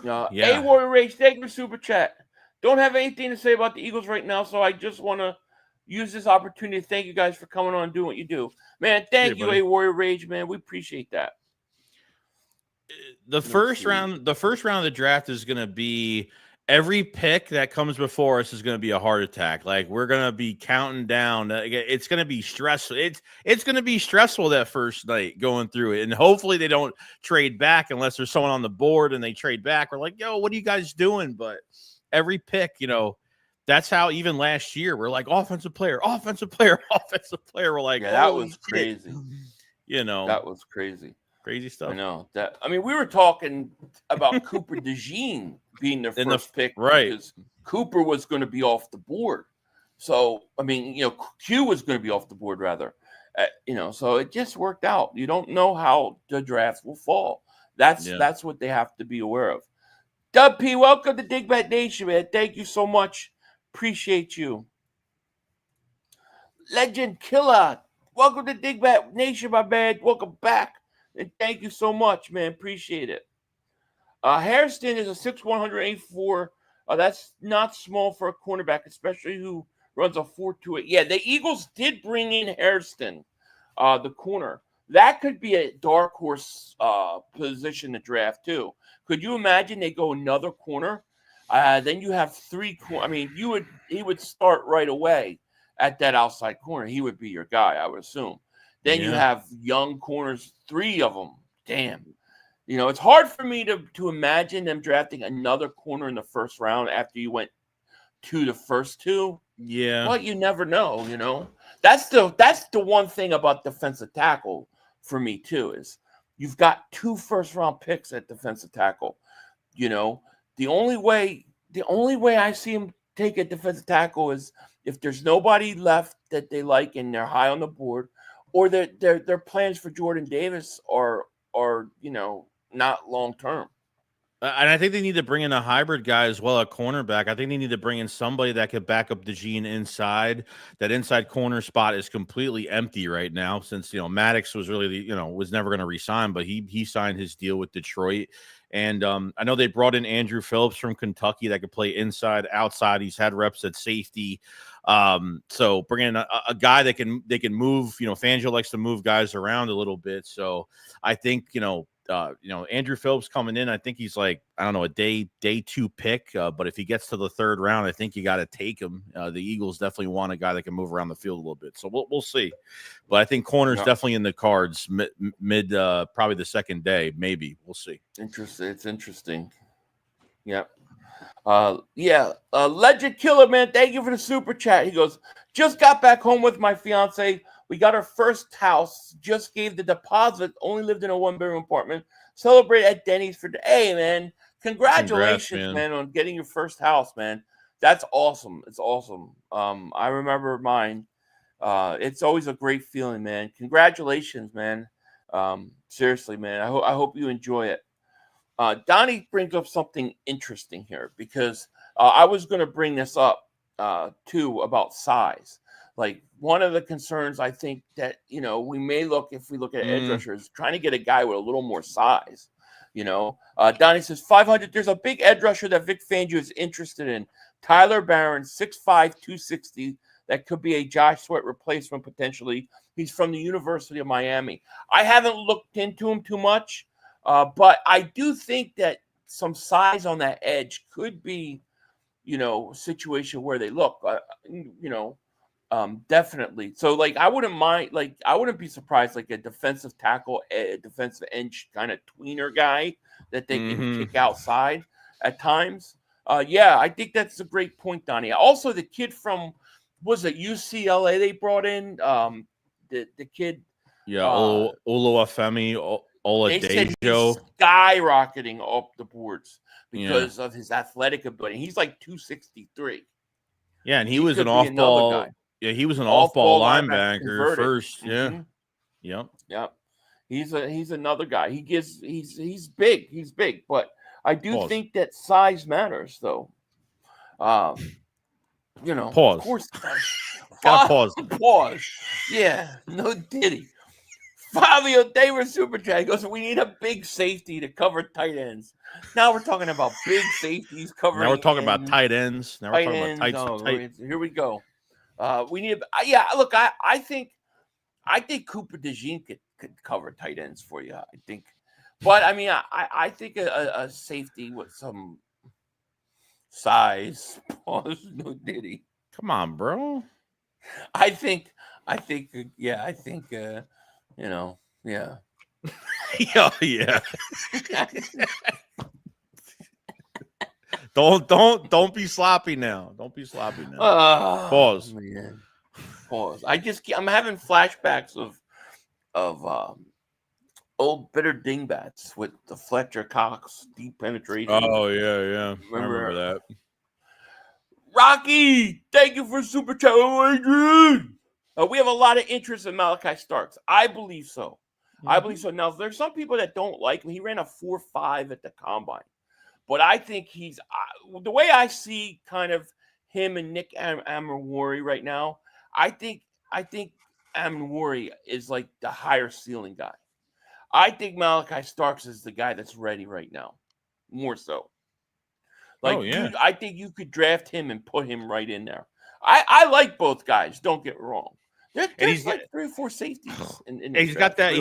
A Warrior Rage, thank you for super chat. Don't have anything to say about the Eagles right now, so I just want to use this opportunity to thank you guys for coming on and doing what you do. Man, thank you, buddy. A Warrior Rage, man. We appreciate that. The first round of the draft is going to be every pick that comes before us is going to be a heart attack. Like, we're going to be counting down. It's going to be stressful. It's going to be stressful that first night going through it. And hopefully they don't trade back unless there's someone on the board and they trade back. We're like, yo, what are you guys doing? But every pick, that's how even last year we're like offensive player. We're like, yeah, that was crazy. That was crazy. Crazy stuff. I know that. I mean, we were talking about Cooper DeJean being their first pick, right? Because Cooper was going to be off the board. So, I mean, Q was going to be off the board rather. So it just worked out. You don't know how the draft will fall. That's what they have to be aware of. Dub P, welcome to Dingbat Nation, man. Thank you so much. Appreciate you. Legend Killer, welcome to Dingbat Nation, my man. Welcome back. And thank you so much, man. Appreciate it. Hairston is a 6'1", 184. That's not small for a cornerback, especially who runs a 4.28. Yeah, the Eagles did bring in Hairston, the corner. That could be a dark horse position to draft, too. Could you imagine they go another corner? Then you have three. I mean, he would start right away at that outside corner. He would be your guy, I would assume. Then you have young corners, 3 of them. Damn. It's hard for me to imagine them drafting another corner in the first round after you went to the first 2. Yeah. Well, you never know, That's the one thing about defensive tackle for me, too, is you've got 2 first-round picks at defensive tackle. The only way I see him take a defensive tackle is if there's nobody left that they like and they're high on the board, or their plans for Jordan Davis are not long term. And I think they need to bring in a hybrid guy as well, a cornerback. I think they need to bring in somebody that could back up DeJean inside. That inside corner spot is completely empty right now since, Maddox was really, was never going to resign, but he signed his deal with Detroit. And I know they brought in Andrew Phillips from Kentucky that could play inside, outside. He's had reps at safety. So bring in a guy that can move. Fangio likes to move guys around a little bit. So I think, Andrew Phillips coming in, I think he's like, I don't know, a day 2 pick. But if he gets to the 3rd round, I think you got to take him. The Eagles definitely want a guy that can move around the field a little bit. So we'll see. But I think corner's definitely in the cards mid probably the 2nd day, maybe. We'll see. Interesting. It's interesting. Yep. Legend Killer, man. Thank you for the super chat. He goes, just got back home with my fiance. We got our first house. Just gave the deposit. Only lived in a 1-bedroom apartment. Celebrate at Denny's for hey, man. Congratulations, man, on getting your first house, man. That's awesome. It's awesome. I remember mine. It's always a great feeling, man. Congratulations, man. Seriously, man. I hope you enjoy it. Donnie brings up something interesting here because I was going to bring this up too about size. Like one of the concerns I think that we may look if we look at edge rushers trying to get a guy with a little more size. Donnie says 500. There's a big edge rusher that Vic Fangio is interested in. Tyler Barron, 6'5", 260. That could be a Josh Sweat replacement potentially. He's from the University of Miami. I haven't looked into him too much. But I do think that some size on that edge could be, a situation where they look, definitely. So, I wouldn't mind, I wouldn't be surprised, a defensive tackle, a defensive edge kind of tweener guy that they can kick outside at times. I think that's a great point, Donnie. Also, the kid from, was it UCLA they brought in? The kid. Yeah, Oluwafemi They said he's skyrocketing up the boards because of his athletic ability. He's like 263. Yeah, and he was an off-ball guy. Yeah, he was an off-ball linebacker first. Mm-hmm. Yeah. Yep. He's another guy. He's big. He's big, but I do think that size matters, though. Pause. Of course. Gotta pause. Pause. Yeah. No Diddy. Fabio Davis super chat. He goes, we need a big safety to cover tight ends. Now we're talking about big safeties covering. Now we're talking about tight ends. Now we're talking about tight. Here we go. We need. Yeah, look, I think Cooper DeJean could cover tight ends for you. I think, but I mean, I think a safety with some size. Pause. No Diddy. Come on, bro. I think. Yeah. I think. Yeah. Yeah. Don't be sloppy now. Don't be sloppy now. Pause. Man. Pause. I'm having flashbacks of old bitter dingbats with the Fletcher Cox deep penetration. Oh yeah. Remember I remember that. Rocky, thank you for super chat. Adrian. We have a lot of interest in Malachi Starks. I believe so. I believe so. Now, there's some people that don't like him. He ran a 4.5 at the combine. But I think he's the way I see kind of him and Nick Amorwari right now. I think Amorwari is like the higher ceiling guy. I think Malachi Starks is the guy that's ready right now, more so. Like, I think you could draft him and put him right in there. I like both guys. Don't get me wrong. There's like 3 or 4 safeties. He's got that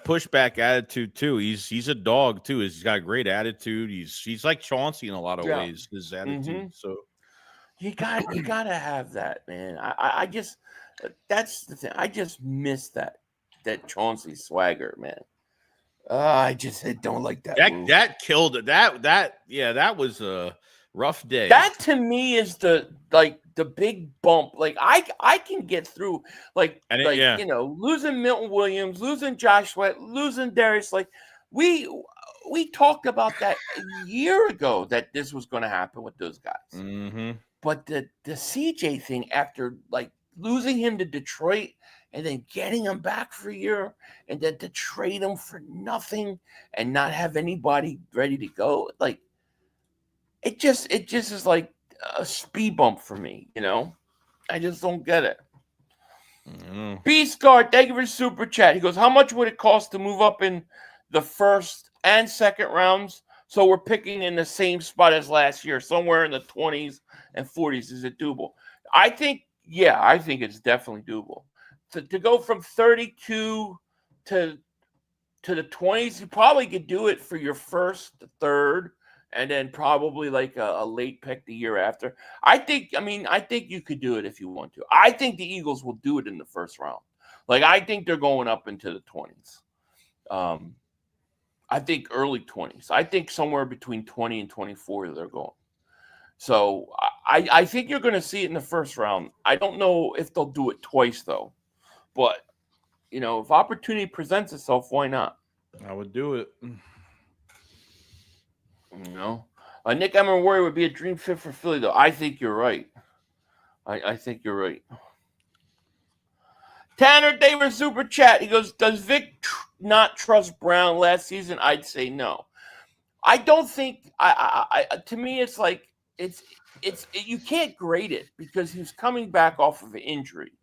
pushback attitude too. He's a dog too. He's got a great attitude. He's like Chauncey in a lot of ways. His attitude. So you gotta have that, man. I just that's the thing. I just miss that Chauncey swagger, man. I just don't like that. That killed it. That was a rough day. That to me is the big bump. Like I can get through losing Milton Williams, losing Josh Sweat, losing Darius. Like we talked about that a year ago that this was going to happen with those guys. Mm-hmm. But the CJ thing after like losing him to Detroit and then getting him back for a year and then to trade him for nothing and not have anybody ready to go, like it just is like a speed bump for me, you know? I just don't get it. Mm-hmm. Beast Guard, thank you for the super chat. He goes, how much would it cost to move up in the first and second rounds? So we're picking in the same spot as last year, somewhere in the 20s and 40s. Is it doable? I think it's definitely doable. To go from 32 to the 20s, you probably could do it for your first, third, and then probably like a late pick the year after. I think you could do it if you want to. I think the Eagles will do it in the first round. Like, I think they're going up into the 20s. I think early 20s. I think somewhere between 20 and 24 they're going. So I think you're going to see it in the first round. I don't know if they'll do it twice, though. But, you know, if opportunity presents itself, why not? I would do it. You know, Nick Amorwari would be a dream fit for Philly, though. I think you're right. I think you're right. Tanner Davis super chat. He goes, does Vic not trust Brown last season? I'd say no. I don't think. To me, it's like you can't grade it because he's coming back off of an injury.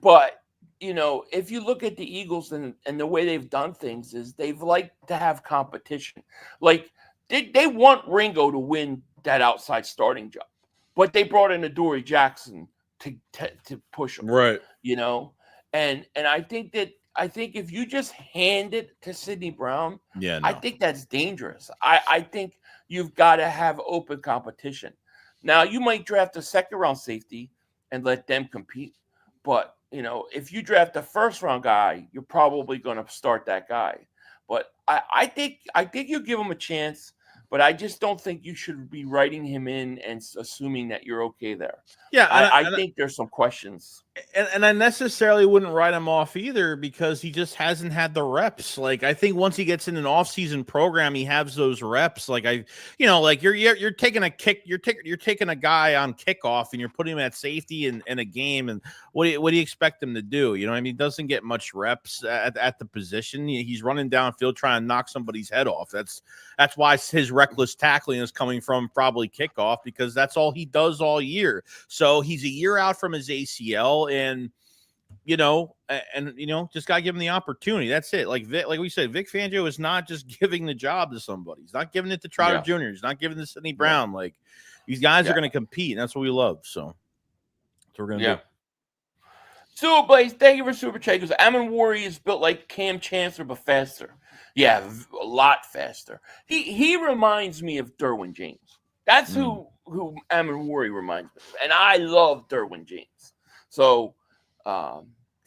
But you know, if you look at the Eagles and the way they've done things, is they've liked to have competition. Like they want Ringo to win that outside starting job, but they brought in Adoree Jackson to push him, right? You know, and I think if you just hand it to Sidney Brown, I think that's dangerous. I think you've got to have open competition. Now you might draft a second round safety and let them compete, but you know, if you draft a first round guy, you're probably going to start that guy. But I think you give him a chance, but I just don't think you should be writing him in and assuming that you're okay there. Yeah, I think there's some questions. And I necessarily wouldn't write him off either because he just hasn't had the reps. Like, I think once he gets in an off-season program, he has those reps. Like you're taking a kick, you're taking a guy on kickoff and you're putting him at safety in a game. And what do you expect him to do? You know what I mean? He doesn't get much reps at the position. He's running downfield trying to knock somebody's head off. That's why his reckless tackling is coming from probably kickoff, because that's all he does all year. So he's a year out from his ACL, and just gotta give him the opportunity. That's it. Like we said, Vic Fangio is not just giving the job to somebody. He's not giving it to Trotter Jr. He's not giving it to Sidney Brown. Like, these guys are going to compete, and that's what we love. So what we're gonna do. Super Blaze, thank you for Super Chat. Because Amon Wari is built like Cam Chancellor, but faster. Yeah, a lot faster. He reminds me of Derwin James. That's who Amon Wari reminds me of. And I love Derwin James. So,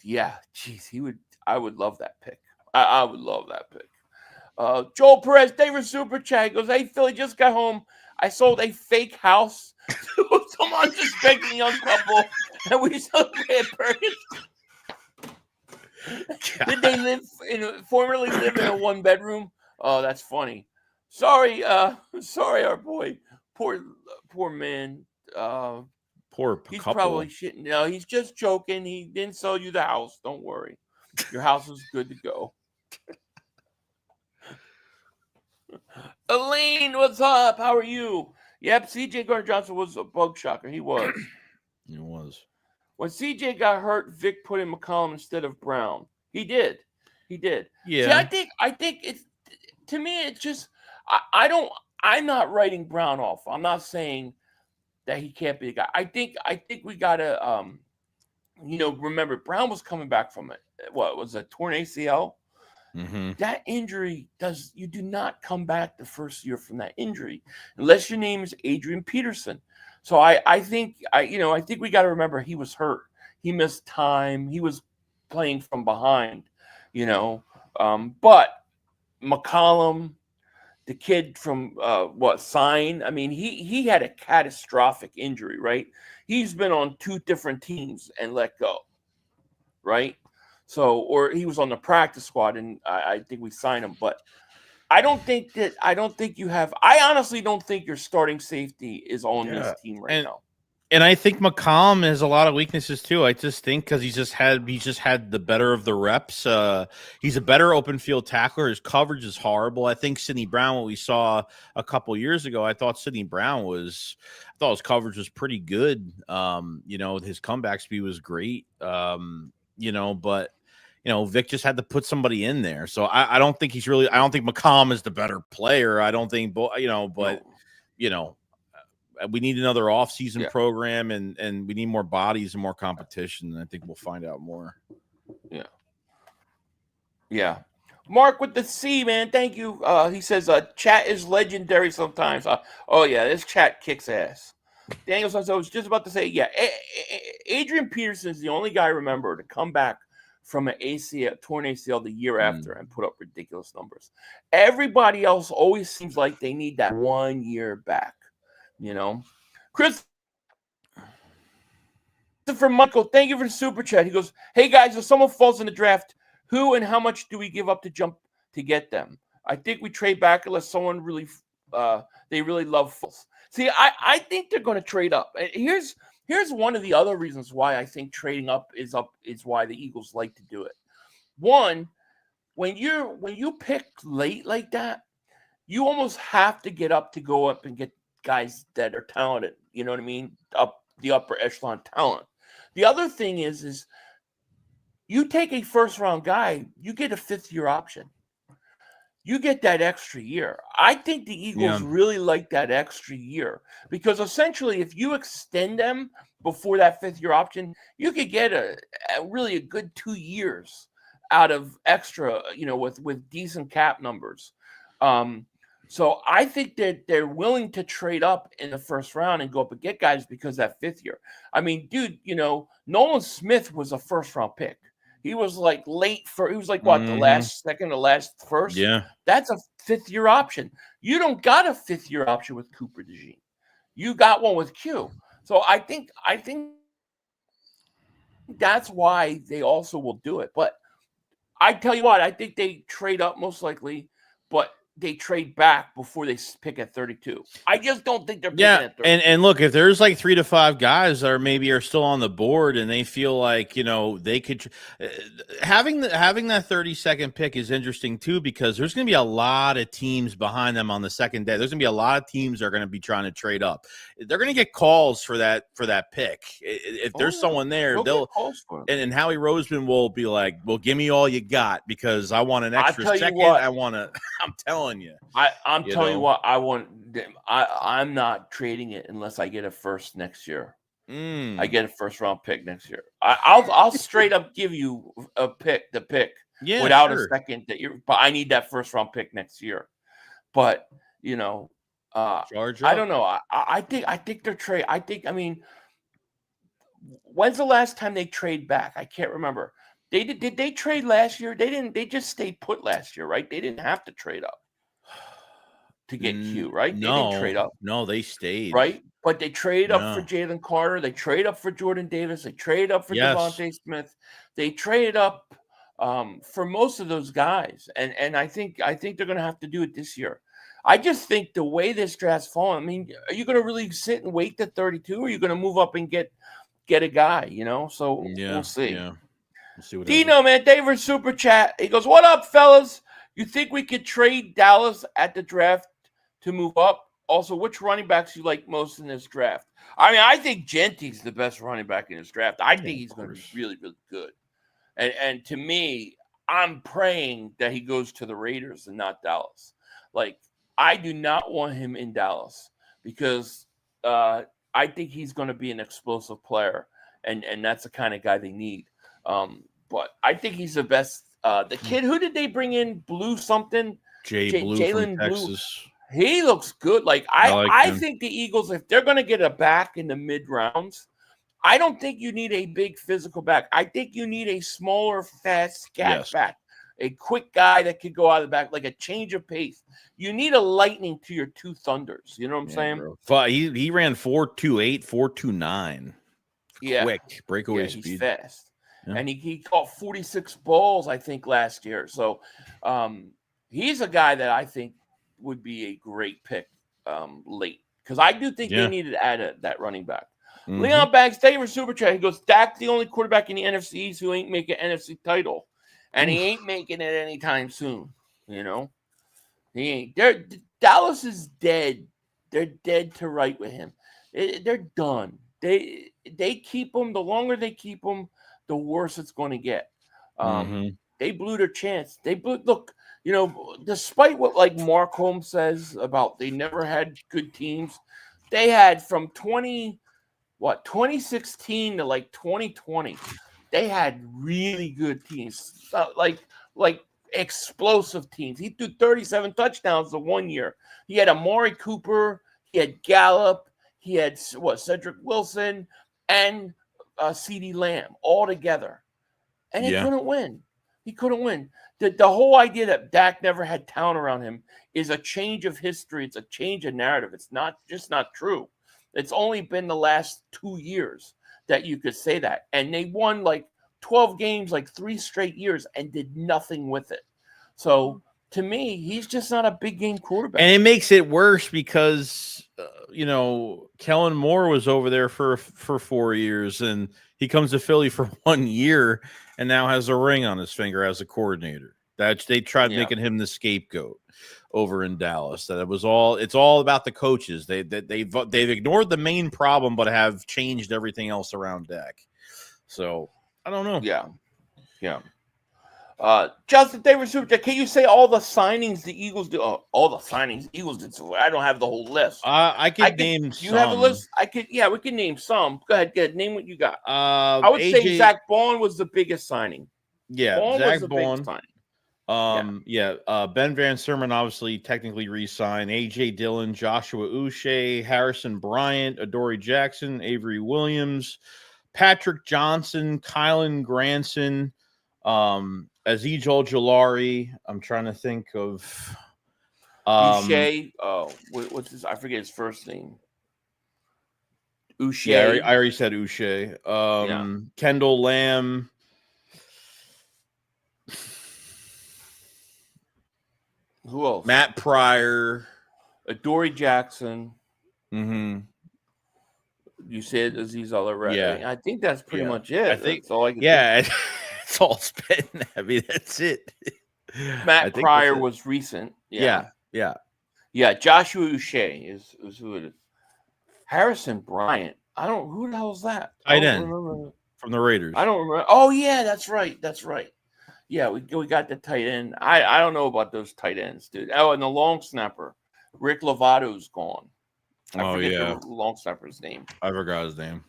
yeah, geez, I would love that pick. I would love that pick. Joel Perez, thank you for Super Chat. He goes, hey, Philly, just got home. I sold a fake house to some unsuspecting young couple, and we celebrated Perkins. Did they formerly live in a 1-bedroom? Oh, that's funny. Sorry, our boy. Poor man. Poor He's couple. probably shitting. No, he's just joking. He didn't sell you the house. Don't worry. Your house is good to go. Elaine, what's up? How are you? Yep, CJ Gardner-Johnson was a bug shocker. He was. He was. When CJ got hurt, Vic put in McCollum instead of Brown. He did. Yeah. See, I think it's, to me, it's just, I'm not writing Brown off. I'm not saying that he can't be a guy. I think we gotta, remember Brown was coming back from it. What was a torn ACL? Mm-hmm. That injury you do not come back the first year from that injury unless your name is Adrian Peterson. So I think we got to remember he was hurt. He missed time. He was playing from behind, but McCollum, the kid from Sign. I mean, he had a catastrophic injury, right? He's been on 2 different teams and let go, right? So, or he was on the practice squad, and I think we signed him. But I honestly don't think your starting safety is on this team right now. And I think McCollum has a lot of weaknesses too. I just think because he's just had the better of the reps. He's a better open field tackler. His coverage is horrible. I think Sidney Brown, what we saw a couple years ago, I thought his coverage was pretty good. His comeback speed was great. But Vic just had to put somebody in there. So I don't think McCollum is the better player. I don't think, we need another offseason program and we need more bodies and more competition. And I think we'll find out more. Yeah. Yeah. Mark with the C, man. Thank you. He says, chat is legendary sometimes. This chat kicks ass. Daniel says, I was just about to say, Adrian Peterson is the only guy I remember to come back from an torn ACL the year after and put up ridiculous numbers. Everybody else always seems like they need that 1 year back. Christopher Michael, thank you for the super chat. He goes, hey guys, if someone falls in the draft, who and how much do we give up to jump to get them? I think we trade back unless someone really they really love falls. See, I think they're going to trade up. Here's one of the other reasons why I think trading up is why the Eagles like to do it. One, when you pick late like that, you almost have to get up to go up and get guys that are talented. You know what I mean? Up the upper echelon talent. The other thing is you take a first round guy, you get a 5th-year option. You get that extra year. I think the Eagles really like that extra year because essentially if you extend them before that 5th-year option, you could get a good 2 years out of extra, with decent cap numbers. So I think that they're willing to trade up in the first round and go up and get guys because that 5th year. I mean, dude, Nolan Smith was a first-round pick. He was like late he was like the last second to last first. Yeah. That's a 5th-year option. You don't got a 5th-year option with Cooper DeJean. You got one with Q. So I think that's why they also will do it. But I tell you what, I think they trade up most likely, but they trade back before they pick at 32. I just don't think they're picking at 32. And look, if there's like 3 to 5 guys that are still on the board and they feel like, they could having that 32nd pick is interesting too, because there's going to be a lot of teams behind them on the second day. There's going to be a lot of teams that are going to be trying to trade up. They're going to get calls for that pick. If there's someone there, they'll calls for them. And Howie Roseman will be like, well, give me all you got because I want an extra second. I'm telling you. I'm telling you what, I'm not trading it unless I get a first next year. I get a first-round pick next year. I'll straight up give you the pick without a second but I need that first-round pick next year. But I don't know. I think they're trade. I mean, when's the last time they trade back? I can't remember. Did they trade last year? They didn't. They just stayed put last year, right? They didn't have to trade up to get Q, right? No, they didn't trade up. No, they stayed. Right? But they trade up for Jalen Carter. They trade up for Jordan Davis. They trade up for Devontae Smith. They trade up for most of those guys. And I think they're going to have to do it this year. I just think the way this draft's falling, I mean, are you going to really sit and wait to 32, or are you going to move up and get a guy, So we'll see. Yeah. We'll see what Dino, man, David Super Chat. He goes, "What up, fellas? You think we could trade Dallas at the draft to move up? Also, which running backs you like most in this draft?" I mean, I think Gentry's the best running back in this draft. I think he's going to be really, really good. And to me, I'm praying that he goes to the Raiders and not Dallas. Like, I do not want him in Dallas because I think he's going to be an explosive player, and that's the kind of guy they need. But I think he's the best. The kid, who did they bring in? Blue something? Jalen Blue, Texas. He looks good. Like I think the Eagles, if they're going to get a back in the mid rounds, I don't think you need a big physical back. I think you need a smaller, fast scat back, a quick guy that could go out of the back, like a change of pace. You need a lightning to your two thunders. You know what I'm saying? Bro. He ran 4.28, 4.29. Quick breakaway speed. He's fast. Yeah. And he caught 46 balls, I think, last year. So he's a guy that I think would be a great pick late, because I do think they needed to add that running back. Mm-hmm. Leon Banks, David Super Chat. He goes, Dak's the only quarterback in the NFC East who ain't making an NFC title, and he ain't making it anytime soon. He ain't. Dallas is dead. They're dead to right with him. They're done. They keep him. The longer they keep him, the worse it's going to get. They blew their chance. Look, despite what like Mark Holmes says about they never had good teams, they had from 2016 to like 2020, they had really good teams, like explosive teams. He threw 37 touchdowns the 1 year. He had Amari Cooper, he had Gallup, he had Cedric Wilson, and CeeDee Lamb all together, and he couldn't win. He couldn't win. The whole idea that Dak never had talent around him is a change of history. It's a change of narrative. It's not true. It's only been the last 2 years that you could say that. And they won like 12 games, like 3 straight years, and did nothing with it. So to me, he's just not a big game quarterback. And it makes it worse because, Kellen Moore was over there for 4 years, and he comes to Philly for 1 year and now has a ring on his finger as a coordinator. They tried making him the scapegoat over in Dallas. That it's all about the coaches. They've ignored the main problem, but have changed everything else around Dak. So I don't know. Yeah. Justin Davis, can you say all the signings the Eagles do? Oh, all the signings the Eagles did. So I don't have the whole list. I could name some. You have a list? We can name some. Go ahead. Name what you got. I would say Zach Bond was the biggest signing. Yeah, Zach Bond. Ben Van Sermon obviously technically re-signed. AJ Dillon, Joshua Uche, Harrison Bryant, Adoree Jackson, Avery Williams, Patrick Johnson, Kylan Granson, Azeez Ojulari. I'm trying to think of Uche. What's his? I forget his first name. Uche. Yeah, I already said Uche. Kendall Lamb. Who else? Matt Pryor. Adoree Jackson. Mm-hmm. You said Azeez already. Yeah. I think that's pretty much it. I think. That's all I can think. It's all spitting. I mean, that's it. Matt Pryor was recent. Yeah. Joshua Uche is who it is. Harrison Bryant. Who the hell is that? Tight end from the Raiders. I don't remember. Oh yeah, that's right. Yeah, we got the tight end. I don't know about those tight ends, dude. Oh, and the long snapper, Rick Lovato's gone. I forget the long snapper's name. I forgot his name.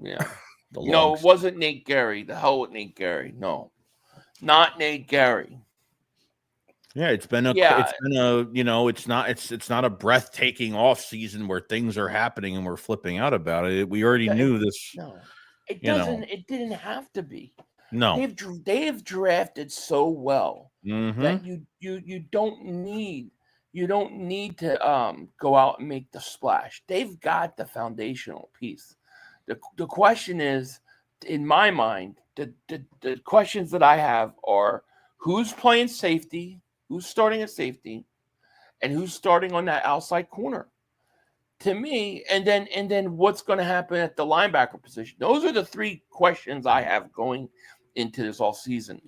Yeah. The No, long it wasn't Nate Gary. The hell with Nate Gary. No, not Nate Gary. Yeah, it's been Yeah. it's not a breathtaking off season where things are happening and we're flipping out about it. We already knew this, No, it you doesn't. know. It didn't have to be. No. They've drafted so well Mm-hmm. that you don't need to go out and make the splash. They've got the foundational piece. The question is, in my mind, the questions that I have are who's playing safety, who's starting at safety, and who's starting on that outside corner. To me, and then what's going to happen at the linebacker position? Those are the three questions I have going into this all season,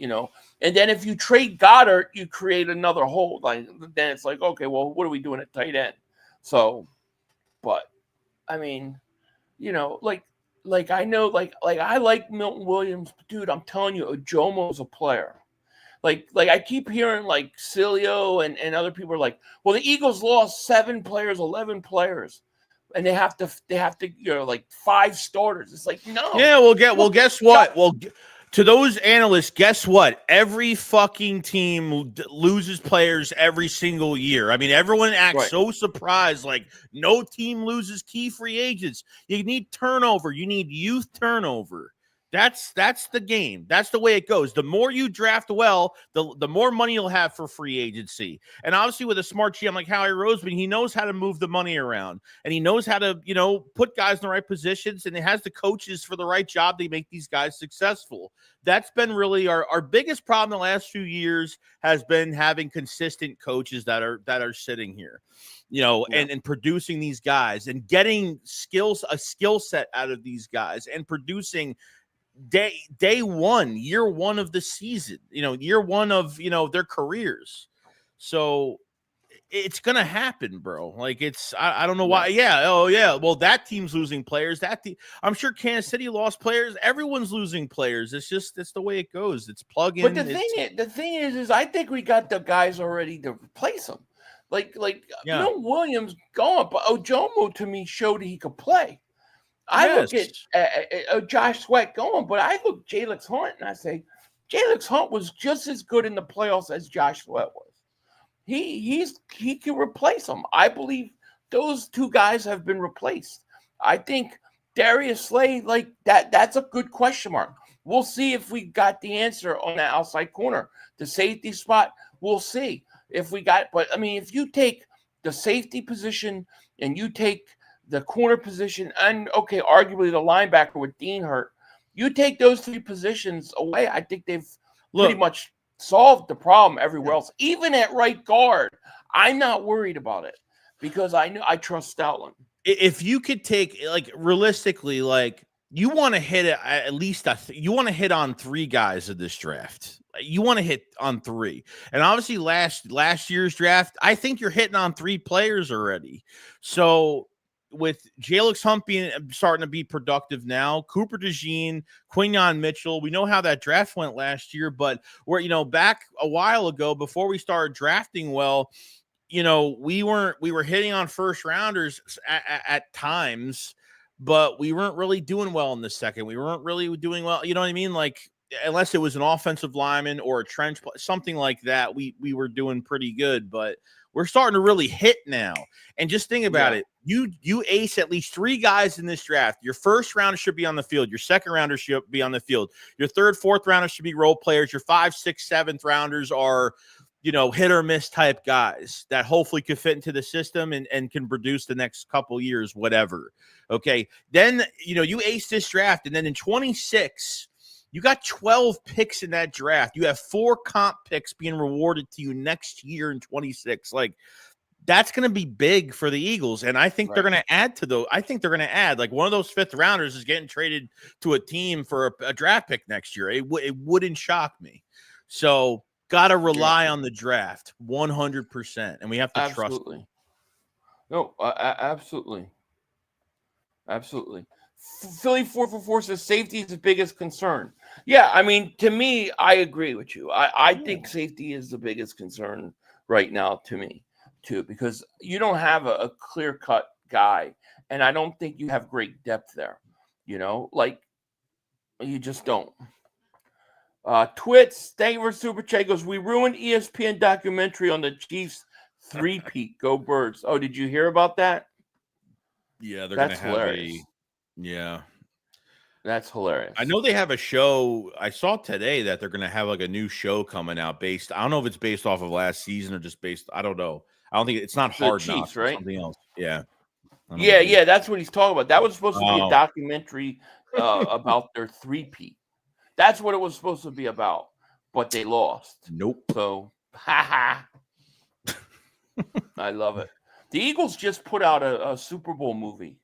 And then if you trade Goddard, you create another hole. Like then it's like, okay, well, what are we doing at tight end? So, but I mean, like I know, like I like Milton Williams, dude. I'm telling you, Ojomo's a player. Like I keep hearing like Cilio and other people are like, well, the Eagles lost 7 players, 11 players, and they have to like 5 starters. It's like no. Yeah, guess what? To those analysts, guess what? Every fucking team loses players every single year. I mean, everyone acts so surprised, like no team loses key free agents. You need turnover. You need youth turnover. That's the game. That's the way it goes. The more you draft well, the more money you'll have for free agency. And obviously with a smart GM like Howie Roseman, he knows how to move the money around and he knows how to, put guys in the right positions and he has the coaches for the right job to make these guys successful. That's been really our biggest problem the last few years has been having consistent coaches that are sitting here, and producing these guys and getting a skill set out of these guys and producing day one, year one of the season, year one of, their careers. So it's going to happen, bro. Like I don't know why. Yeah. Oh yeah. Well, that team's losing players. I'm sure Kansas City lost players. Everyone's losing players. It's the way it goes. It's plug in. But the thing is I think we got the guys already to replace them. Milton Williams gone, but Ojomo to me showed he could play. I look at Josh Sweat going, but I look at Jalix Hunt and I say, Jalix Hunt was just as good in the playoffs as Josh Sweat was. He can replace him. I believe those 2 guys have been replaced. I think Darius Slay, like that's a good question mark. We'll see if we got the answer on that outside corner. The safety spot, we'll see if we got. But I mean, if you take the safety position and you take the corner position, and arguably the linebacker with Dean hurt, you take those 3 positions away, I think they've pretty much solved the problem everywhere else. Even at right guard, I'm not worried about it because I trust Stoutland. If you could take, like, realistically, like, you want to hit it at least you want to hit on 3 guys of this draft. You want to hit on 3. And obviously last year's draft, I think you're hitting on 3 players already. So with Jalix Hunt starting to be productive now, Cooper DeJean, Quinyon Mitchell, we know how that draft went last year, but we're, back a while ago before we started drafting well, we were hitting on first rounders at times, but we weren't really doing well in the second. We weren't really doing well. You know what I mean? Like, unless it was an offensive lineman or a trench, something like that, we were doing pretty good, but we're starting to really hit now. And just think about it. You ace at least 3 guys in this draft. Your first rounder should be on the field. Your second rounder should be on the field. Your third, fourth rounder should be role players. Your 5th, 6th, 7th rounders are, hit or miss type guys that hopefully could fit into the system and can produce the next couple years, whatever. Okay. Then, you ace this draft. And then in 26, you got 12 picks in that draft. You have 4 comp picks being rewarded to you next year in 26. Like, that's going to be big for the Eagles. And I think they're going to add to those. I think they're going to add, like, one of those 5th rounders is getting traded to a team for a draft pick next year. It wouldn't shock me. So got to rely on the draft 100%. And we have to trust them. No, absolutely. Absolutely. Philly 444 says safety is the biggest concern. Yeah, I mean, to me, I agree with you. I think safety is the biggest concern right now to me, too, because you don't have a clear-cut guy, and I don't think you have great depth there. Like you just don't. Twits, thank you for super chat. Goes, we ruined ESPN documentary on the Chiefs three-peat. Go Birds. Oh, did you hear about that? Yeah, they're That's gonna have hilarious. Yeah. That's hilarious. I know they have a show. I saw today that they're gonna have like a new show coming out based. I don't know if it's based off of last season or just based. I don't know. I don't think it's not Hard Chiefs, Knocks, right? Something else. Yeah. Yeah, that's what he's talking about. That was supposed to be a Oh. documentary about their three-peat. That's what it was supposed to be about, but they lost. Nope. So, I love it. The Eagles just put out a Super Bowl movie,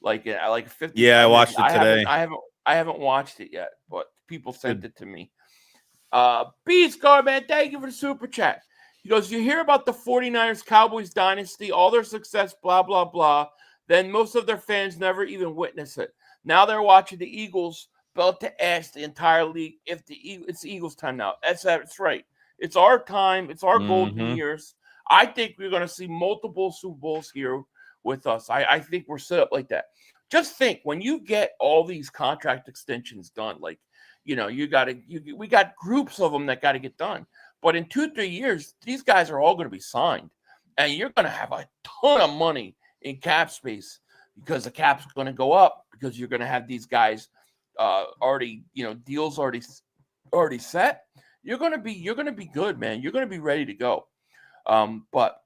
like 50. Yeah, I watched it today. I haven't watched it yet, but people sent it to me. Beast Guard, man, thank you for the super chat. He goes, you hear about the 49ers Cowboys dynasty, all their success, blah, blah, blah. Then most of their fans never even witness it. Now they're watching the Eagles belt to ass the entire league. It's the Eagles' time now. That's right. It's our time. It's our golden years. I think we're going to see multiple Super Bowls here with us. I think we're set up like that. Just think, when you get all these contract extensions done, like, we got groups of them that got to get done. But in 2-3 years, these guys are all going to be signed. And you're going to have a ton of money in cap space because the cap's going to go up because you're going to have these guys already, deals already set. You're going to be good, man. You're going to be ready to go. But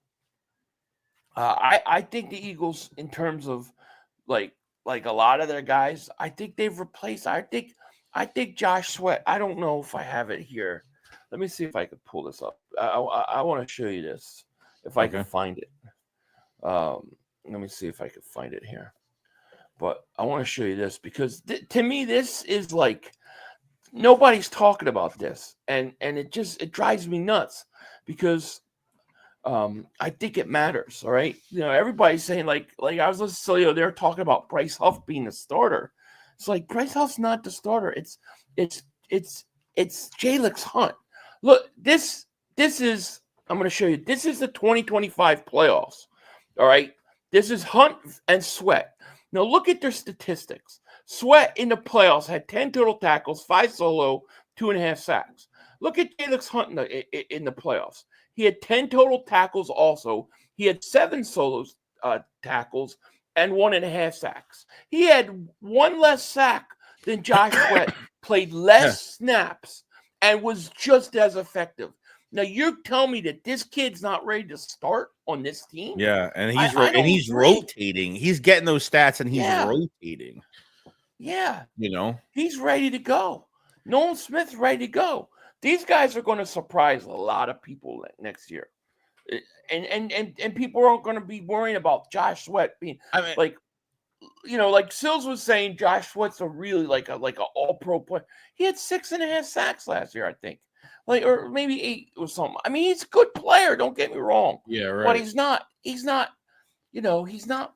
I think the Eagles, in terms of like a lot of their guys, I think they've replaced. I think Josh Sweat. I don't know if I have it here. Let me see if I can pull this up. I want to show you this if I can find it. Let me see if I can find it here. But I want to show you this because to me this is like nobody's talking about this, and it drives me nuts because I think it matters. All right, everybody's saying like I was listening to they're talking about Bryce Huff being the starter. It's like Bryce Huff's not the starter. It's Jaylex Hunt. Look, this is, I'm going to show you. This is the 2025 playoffs. All right, this is Hunt and Sweat. Now look at their statistics. Sweat in the playoffs had 10 total tackles, 5 solo, 2.5 sacks. Look at Jaylex Hunt in the playoffs. He had 10 total tackles also. He had 7 solos tackles and 1.5 sacks. He had 1 less sack than Josh Sweat, played less snaps, and was just as effective. Now you tell me that this kid's not ready to start on this team? Yeah, and he's rotating. He's getting those stats and he's rotating. Yeah. He's ready to go. Nolan Smith's ready to go. These guys are going to surprise a lot of people next year. And people aren't going to be worrying about Josh Sweat being like Sills was saying, Josh Sweat's a really like a all-pro player. He had 6.5 sacks last year, I think. Or maybe 8 or something. I mean, he's a good player, don't get me wrong. Yeah, right. But he's not, he's not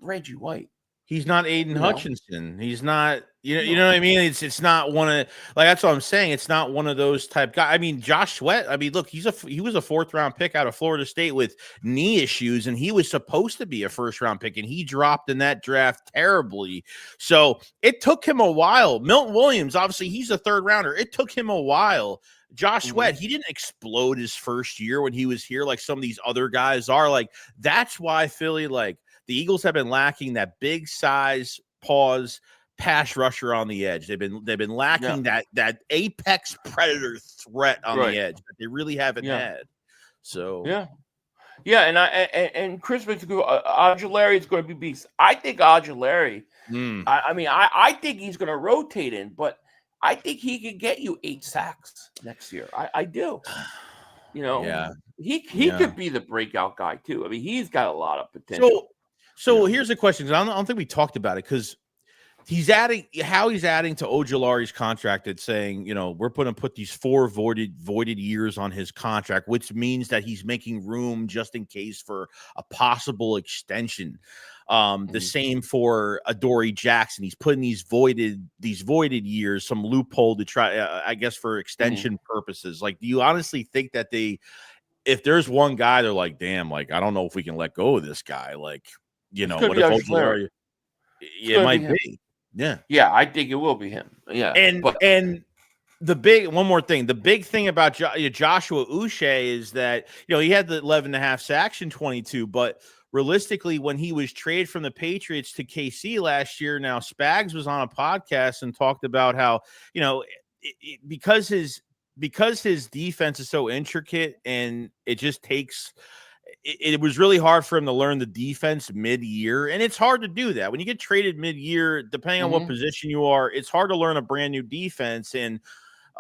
Reggie White. He's not Aiden Hutchinson. He's not, you know what I mean? It's not one of, like, that's what I'm saying. It's not one of those type guys. I mean, Josh Sweat, he was a 4th round pick out of Florida State with knee issues, and he was supposed to be a 1st round pick, and he dropped in that draft terribly. So it took him a while. Milton Williams, obviously, he's a 3rd rounder. It took him a while. Josh Sweat, he didn't explode his first year when he was here like some of these other guys are. Like, that's why Philly, like, the Eagles have been lacking that big size pass rusher on the edge. They've been lacking that apex predator threat on the edge that they really haven't had. So and Chris Aguilera is going to be beast. I think Aguilera. I think he's going to rotate in, but I think he could get you 8 sacks next year. I do. He could be the breakout guy too. I mean, he's got a lot of potential. So here's the question, because I don't think we talked about it, because he's adding to Ojulari's contract. It's saying, we're going to put these 4 voided years on his contract, which means that he's making room just in case for a possible extension. The same for Adoree Jackson. He's putting these voided years, some loophole to try, I guess, for extension purposes. Like, do you honestly think that if there's one guy, they're like, damn, like, I don't know if we can let go of this guy, like, what if Ojulari? It might be. Yeah, I think it will be him. Yeah. And the big one more thing. The big thing about Joshua Uche is that he had the 11.5 sacks in 22, but realistically, when he was traded from the Patriots to KC last year, now Spags was on a podcast and talked about how because his defense is so intricate and it just takes. It was really hard for him to learn the defense mid-year, and it's hard to do that when you get traded mid-year. Depending on what position you are, it's hard to learn a brand new defense. And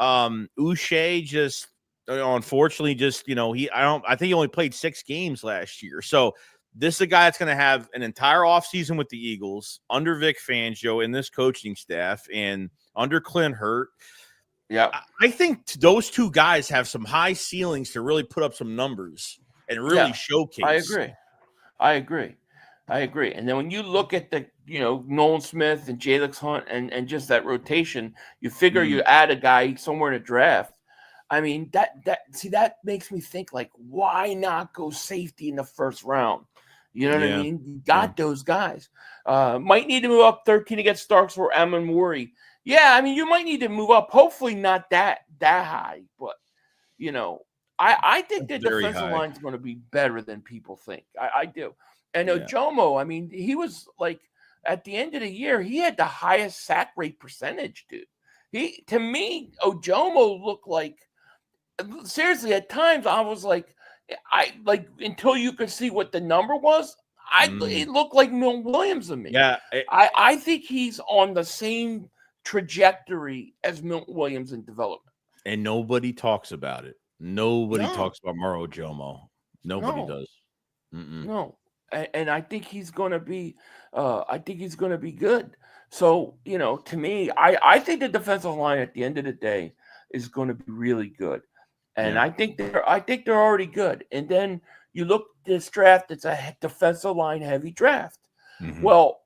Uche just, unfortunately, just I think he only played 6 games last year. So this is a guy that's going to have an entire offseason with the Eagles under Vic Fangio and this coaching staff, and under Clint Hurt. Yeah, I think those two guys have some high ceilings to really put up some numbers and really showcase. I agree. And then when you look at the, Nolan Smith and Jalix Hunt and just that rotation, you figure you add a guy somewhere in a draft. I mean, that makes me think, like, why not go safety in the first round? You know what I mean? You got those guys. Might need to move up 13 against Starks or Amon Worry. Yeah, I mean, you might need to move up. Hopefully not that high, but I think the defensive line is going to be better than people think. I do. And Ojomo, I mean, he was like, at the end of the year, he had the highest sack rate percentage, dude. To me, Ojomo looked like, seriously, at times I was like, until you could see what the number was, it looked like Milton Williams to me. Yeah. I think he's on the same trajectory as Milton Williams in development. And nobody talks about it. Nobody talks about Maro Ojomo. Nobody does. No. And I think he's going to be good. So, to me, I think the defensive line at the end of the day is going to be really good. And I think they're already good. And then you look at this draft, it's a defensive line heavy draft. Well,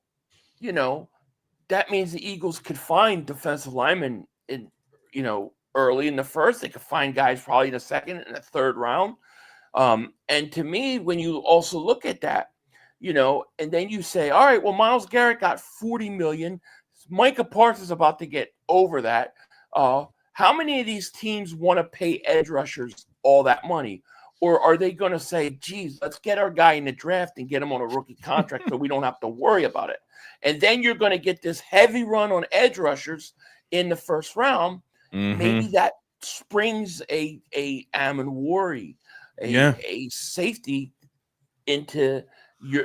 that means the Eagles could find defensive linemen in, early in the first. They could find guys probably in the second and the third round. And to me, when you also look at that, and then you say, all right, well, Myles Garrett got $40 million. Micah Parsons is about to get over that. How many of these teams want to pay edge rushers all that money? Or are they going to say, geez, let's get our guy in the draft and get him on a rookie contract so we don't have to worry about it? And then you're going to get this heavy run on edge rushers in the first round. Maybe that springs a Amon Worry, a safety into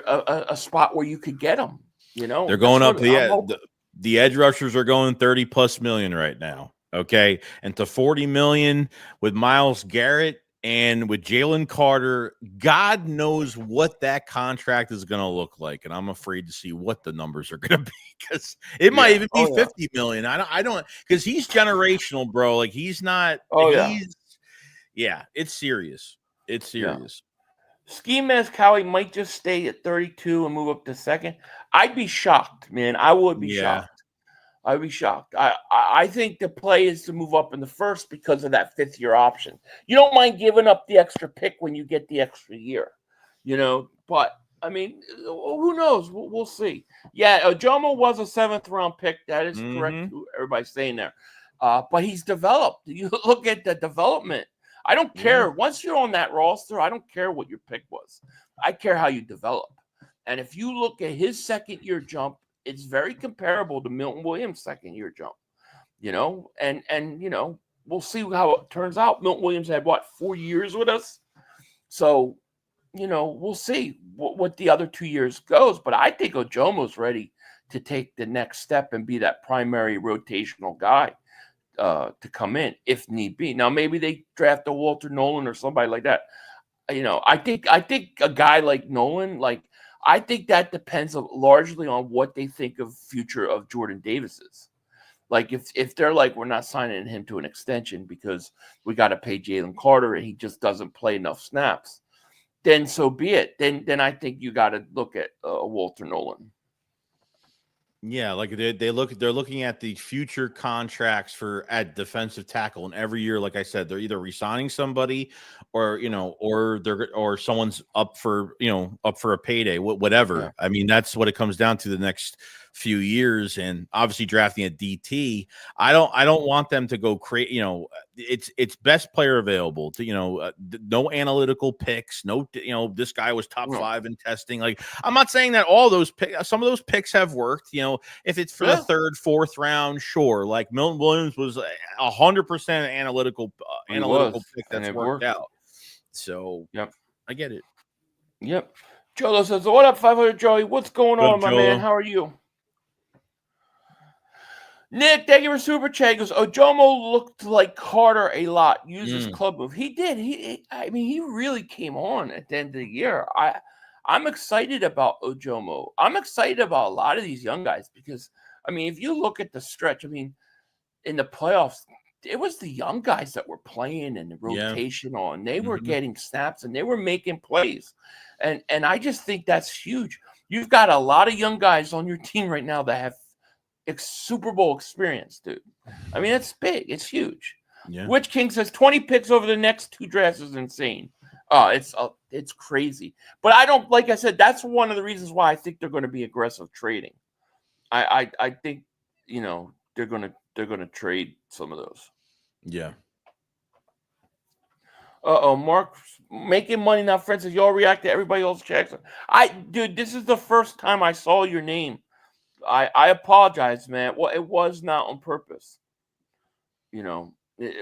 a spot where you could get them. They're going up. The edge rushers are going 30+ million right now. Okay, and to 40 million with Myles Garrett and with Jalen Carter, God knows what that contract is going to look like, and I'm afraid to see what the numbers are going to be, because it might even be 50 million. I don't, because he's generational, bro. Like, he's not. It's serious. It's serious. Ski Mask Howie might just stay at 32 and move up to second. I'd be shocked, man. I would be shocked. I'd be shocked. I think the play is to move up in the first because of that 5th-year option. You don't mind giving up the extra pick when you get the extra year, But, I mean, who knows? We'll see. Yeah, Ojomo was a 7th-round pick. That is correct. Everybody's saying there. But he's developed. You look at the development. I don't care. Once you're on that roster, I don't care what your pick was. I care how you develop. And if you look at his 2nd-year jump, it's very comparable to Milton Williams' 2nd-year jump, and we'll see how it turns out. Milton Williams had 4 years with us. So, we'll see what the other 2 years goes, but I think Ojomo's ready to take the next step and be that primary rotational guy to come in if need be. Now, maybe they draft a Walter Nolan or somebody like that. I think a guy like Nolan, I think that depends largely on what they think of future of Jordan Davis's. Like, if they're like, we're not signing him to an extension because we got to pay Jalen Carter and he just doesn't play enough snaps, then so be it. Then I think you got to look at Walter Nolan. Yeah, like they're looking at the future contracts at defensive tackle, and every year, like I said, they're either re-signing somebody, or or someone's up for a payday, whatever. Yeah. I mean, that's what it comes down to the next few years, and obviously drafting a DT. I don't want them to go crazy. It's best player available to, no analytical picks. No, this guy was top 5 in testing. Like, I'm not saying that all those picks, some of those picks have worked. If it's for the 3rd, 4th round, sure. Like Milton Williams was 100% analytical pick that's worked out. So I get it. Yep. Jolo says, "What up, 500 Joey? What's going on, my Jolo? man? How are you?" Nick, thank you for super chat. He goes, Ojomo looked like Carter a lot. Used his club move. He did. He really came on at the end of the year. I'm excited about Ojomo. I'm excited about a lot of these young guys because, if you look at the stretch, in the playoffs, it was the young guys that were playing and the rotation on. They were getting snaps and they were making plays. And I just think that's huge. You've got a lot of young guys on your team right now that have Super Bowl experience, dude. It's big. It's huge. Yeah. Witch King says 20 picks over the next 2 drafts is insane. It's crazy. But I don't, like I said, that's one of the reasons why I think they're going to be aggressive trading. I think, they're going to trade some of those. Yeah. Mark making money now. Friends, says y'all react to everybody else's checks. Dude, this is the first time I saw your name. I apologize, man. Well, it was not on purpose. It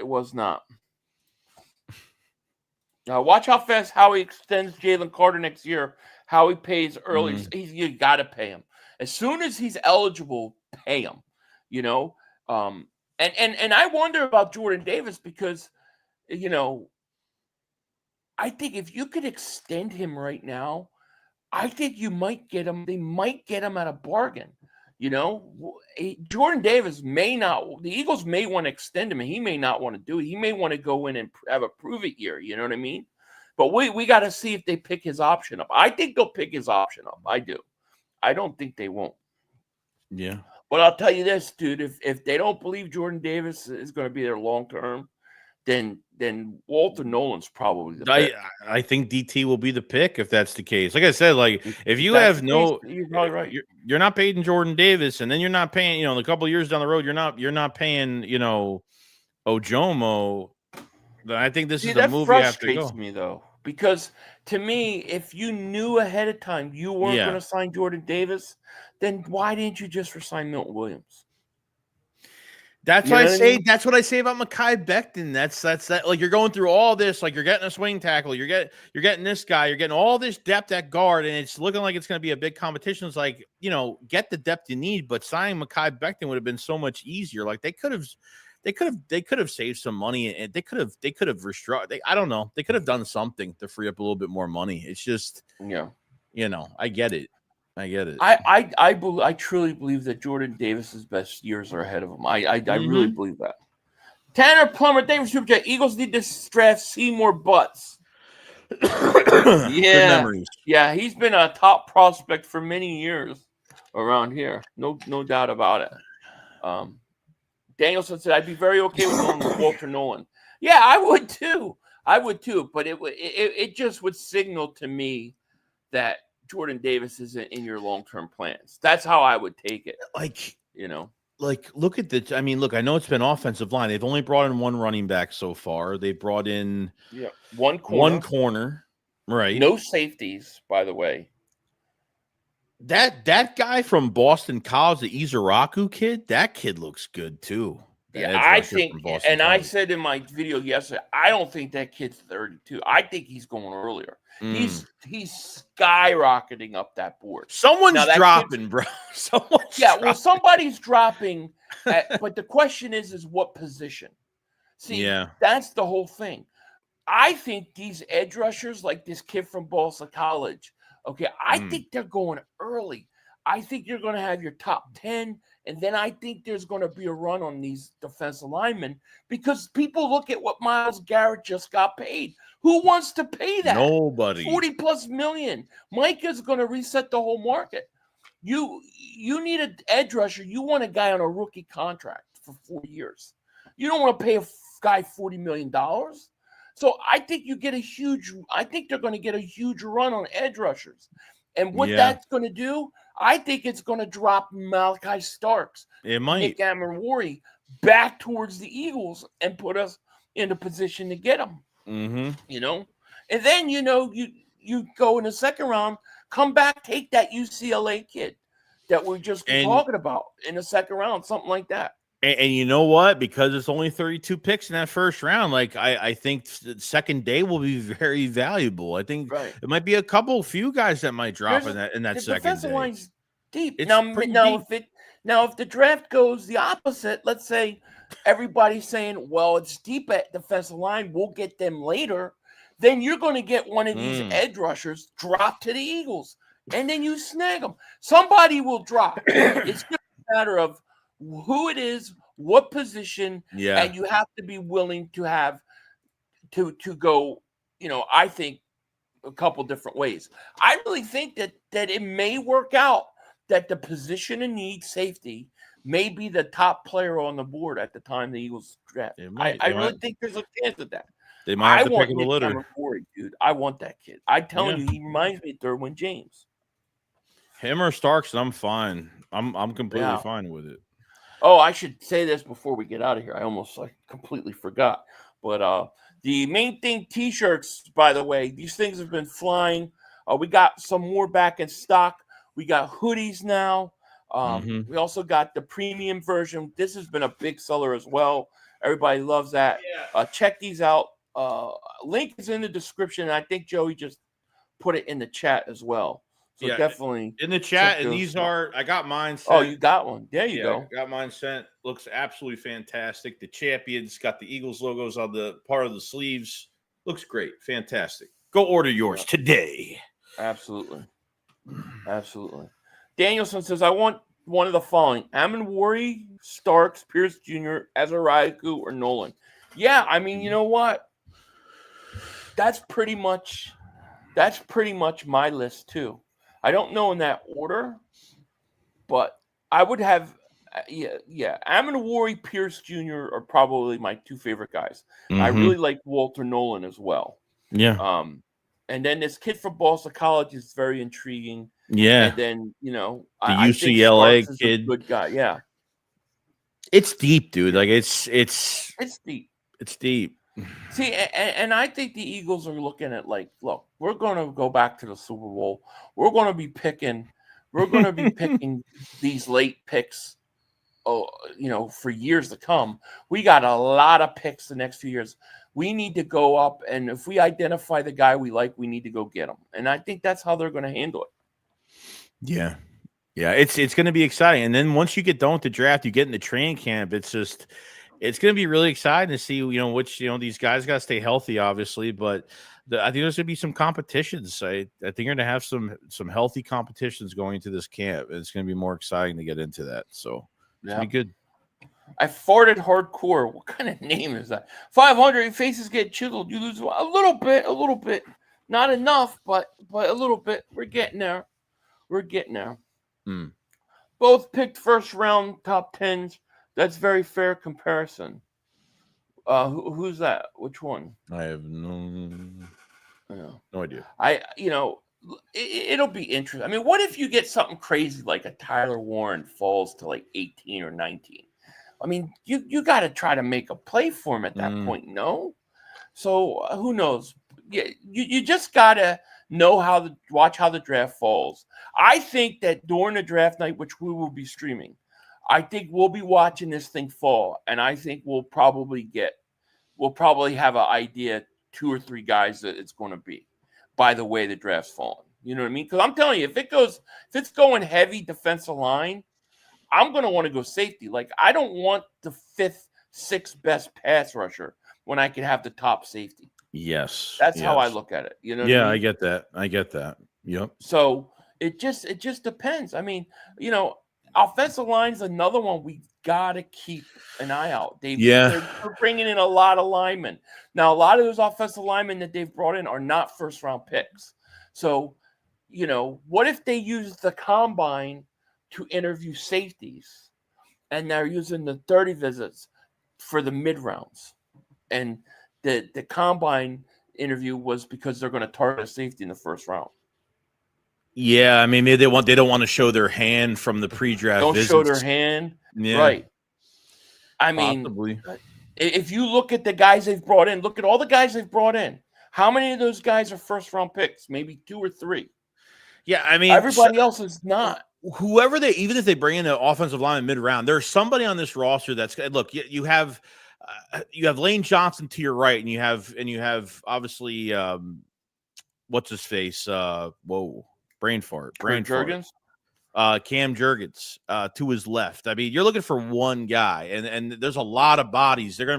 was not. Watch how fast Howie extends Jalen Carter next year. Howie pays early. You got to pay him. As soon as he's eligible, pay him. And I wonder about Jordan Davis because, I think if you could extend him right now, I think you might get him. They might get him at a bargain. Jordan Davis may not. The Eagles may want to extend him, and he may not want to do it. He may want to go in and have a prove it year. You know what I mean? But we got to see if they pick his option up. I think they'll pick his option up. I do. I don't think they won't. Yeah. But I'll tell you this, dude. If they don't believe Jordan Davis is going to be there long term, then Walter Nolan's probably the pick. I think DT will be the pick if that's the case. Like I said, if you have you're probably right. You're not paying Jordan Davis, and then you're not paying, a couple of years down the road, you're not paying, Ojomo. Then I think this is the move you have to go. That frustrates me though, because to me, if you knew ahead of time you weren't going to sign Jordan Davis, then why didn't you just resign Milton Williams? That's what I say. That's what I say about Mekhi Becton. That's that. Like, you're going through all this. Like, you're getting a swing tackle. You're getting this guy. You're getting all this depth at guard, and it's looking like it's going to be a big competition. It's like, get the depth you need, but signing Mekhi Becton would have been so much easier. Like, they could have saved some money, and they could have restructured. I don't know. They could have done something to free up a little bit more money. It's just, I get it. I truly believe that Jordan Davis's best years are ahead of him. I really believe that. Tanner Plummer, thank you for super chat. Eagles need to draft Seymour Butts. Yeah, he's been a top prospect for many years around here. No doubt about it. Danielson said, "I'd be very okay with going with Walter Nolan." Yeah, I would too. But it just would signal to me that Jordan Davis isn't in your long-term plans. That's how I would take it. Look at the. I know it's been offensive line. They've only brought in one running back so far. They brought in one corner, right? No safeties, by the way. That guy from Boston College, the Izaraku kid, that kid looks good too. I think, and I said in my video yesterday, I don't think that kid's 32. I think he's going earlier. He's skyrocketing up that board. Someone's dropping, bro. Somebody's dropping. But the question is what position? See, that's the whole thing. I think these edge rushers, like this kid from Boston College, I think they're going early. I think you're going to have your top 10, and then I think there's going to be a run on these defensive linemen because people look at what Myles Garrett just got paid. Who wants to pay that? Nobody. $40+ million. Micah's going to reset the whole market. You need an edge rusher. You want a guy on a rookie contract for 4 years. You don't want to pay a guy $40 million. So I think I think they're going to get a huge run on edge rushers. And what that's going to do, I think it's going to drop Malachi Starks, It might. Nick Amenwari back towards the Eagles and put us in a position to get them. Mm-hmm. And then you go in the second round, come back, take that UCLA kid that we're just talking about in the second round, something like that. And you know what? Because it's only 32 picks in that first round, like I think the second day will be very valuable. I think it might be a few guys that might drop in that the second defensive day. line's deep. It's deep. If the draft goes the opposite, let's say everybody's saying, well, it's deep at defensive line, we'll get them later. Then you're going to get one of these edge rushers drop to the Eagles, and then you snag them. Somebody will drop. It's just a matter of who it is, what position, and you have to be willing to have to go, I think a couple different ways. I really think that it may work out that the position of need, safety, may be the top player on the board at the time the Eagles draft. I really think there's a chance of that. They might have to pick Nick the litter. Amenwari, dude. I want that kid. I'm telling you, he reminds me of Derwin James. Him or Starks, I'm fine. I'm completely fine with it. Oh, I should say this before we get out of here. I almost completely forgot. But the main thing T-shirts, by the way, these things have been flying. We got some more back in stock. We got hoodies now. We also got the premium version. This has been a big seller as well. Everybody loves that. Check these out. Link is in the description. And I think Joey just put it in the chat as well. So definitely in the chat. And these I got mine sent. Oh, you got one. There you go. Got mine sent. Looks absolutely fantastic. The champions got the Eagles logos on the part of the sleeves. Looks great. Fantastic. Go order yours today. Absolutely. Danielson says, I want one of the following: Amenwari, Starks, Pierce Jr., Azariaku, or Nolan. Yeah, I mean, you know what? That's pretty much my list too. I don't know in that order, but I would have, Amenwari, Pierce Jr. are probably my two favorite guys. I really like Walter Nolan as well. Yeah. And then this kid from Boston College is very intriguing. Yeah. And then, the UCLA kid, good guy. Yeah. It's deep, dude. Like it's deep. It's deep. See, and I think the Eagles are looking at look, we're going to go back to the Super Bowl. We're going to be picking these late picks, for years to come. We got a lot of picks the next few years. We need to go up, and if we identify the guy we like, we need to go get him. And I think that's how they're going to handle it. Yeah. Yeah, it's going to be exciting. And then once you get done with the draft, you get in the training camp. It's going to be really exciting to see, which, these guys got to stay healthy, obviously. But I think there's going to be some competitions. I think you're going to have some healthy competitions going into this camp. It's going to be more exciting to get into that. So it's going to be good. I farted hardcore. What kind of name is that? 500 faces get chiseled. You lose a little bit. Not enough, but a little bit. We're getting there. Both picked first round top 10s. That's very fair comparison. Who's that? Which one? I have no idea. It'll be interesting. I mean, what if you get something crazy like a Tyler Warren falls to 18 or 19? I mean, you got to try to make a play for him at that point, no? So who knows? Yeah, you just got to know watch how the draft falls. I think that during the draft night, which we will be streaming, I think we'll be watching this thing fall, and I think we'll probably have an idea 2 or 3 guys that it's going to be by the way the draft's falling. You know what I mean? Because I'm telling you, if it's going heavy defensive line, I'm going to want to go safety. I don't want the 5th, 6th best pass rusher when I can have the top safety. Yes. That's how I look at it. You know what I mean? I get that. Yep. So it just depends. I mean, offensive line's another one we got to keep an eye out. They're bringing in a lot of linemen. Now, a lot of those offensive linemen that they've brought in are not first-round picks. So, what if they use the combine to interview safeties, and they're using the 30 visits for the mid-rounds? And the combine interview was because they're going to target a safety in the first round. Yeah, I mean, maybe they don't want to show their hand from the pre-draft. Don't visits. show their hand. Yeah. Right. I mean, Possibly. If you look at the guys they've brought in, look at all the guys they've brought in. How many of those guys are first-round picks? Maybe 2 or 3. Yeah, I mean, everybody else is not. Whoever even if they bring in the offensive line mid-round, there's somebody on this roster that's look. You have Lane Johnson to your right, and you have obviously what's his face? Brain fart. Jurgens. Cam Jurgens to his left. I mean, you're looking for one guy, and there's a lot of bodies. They're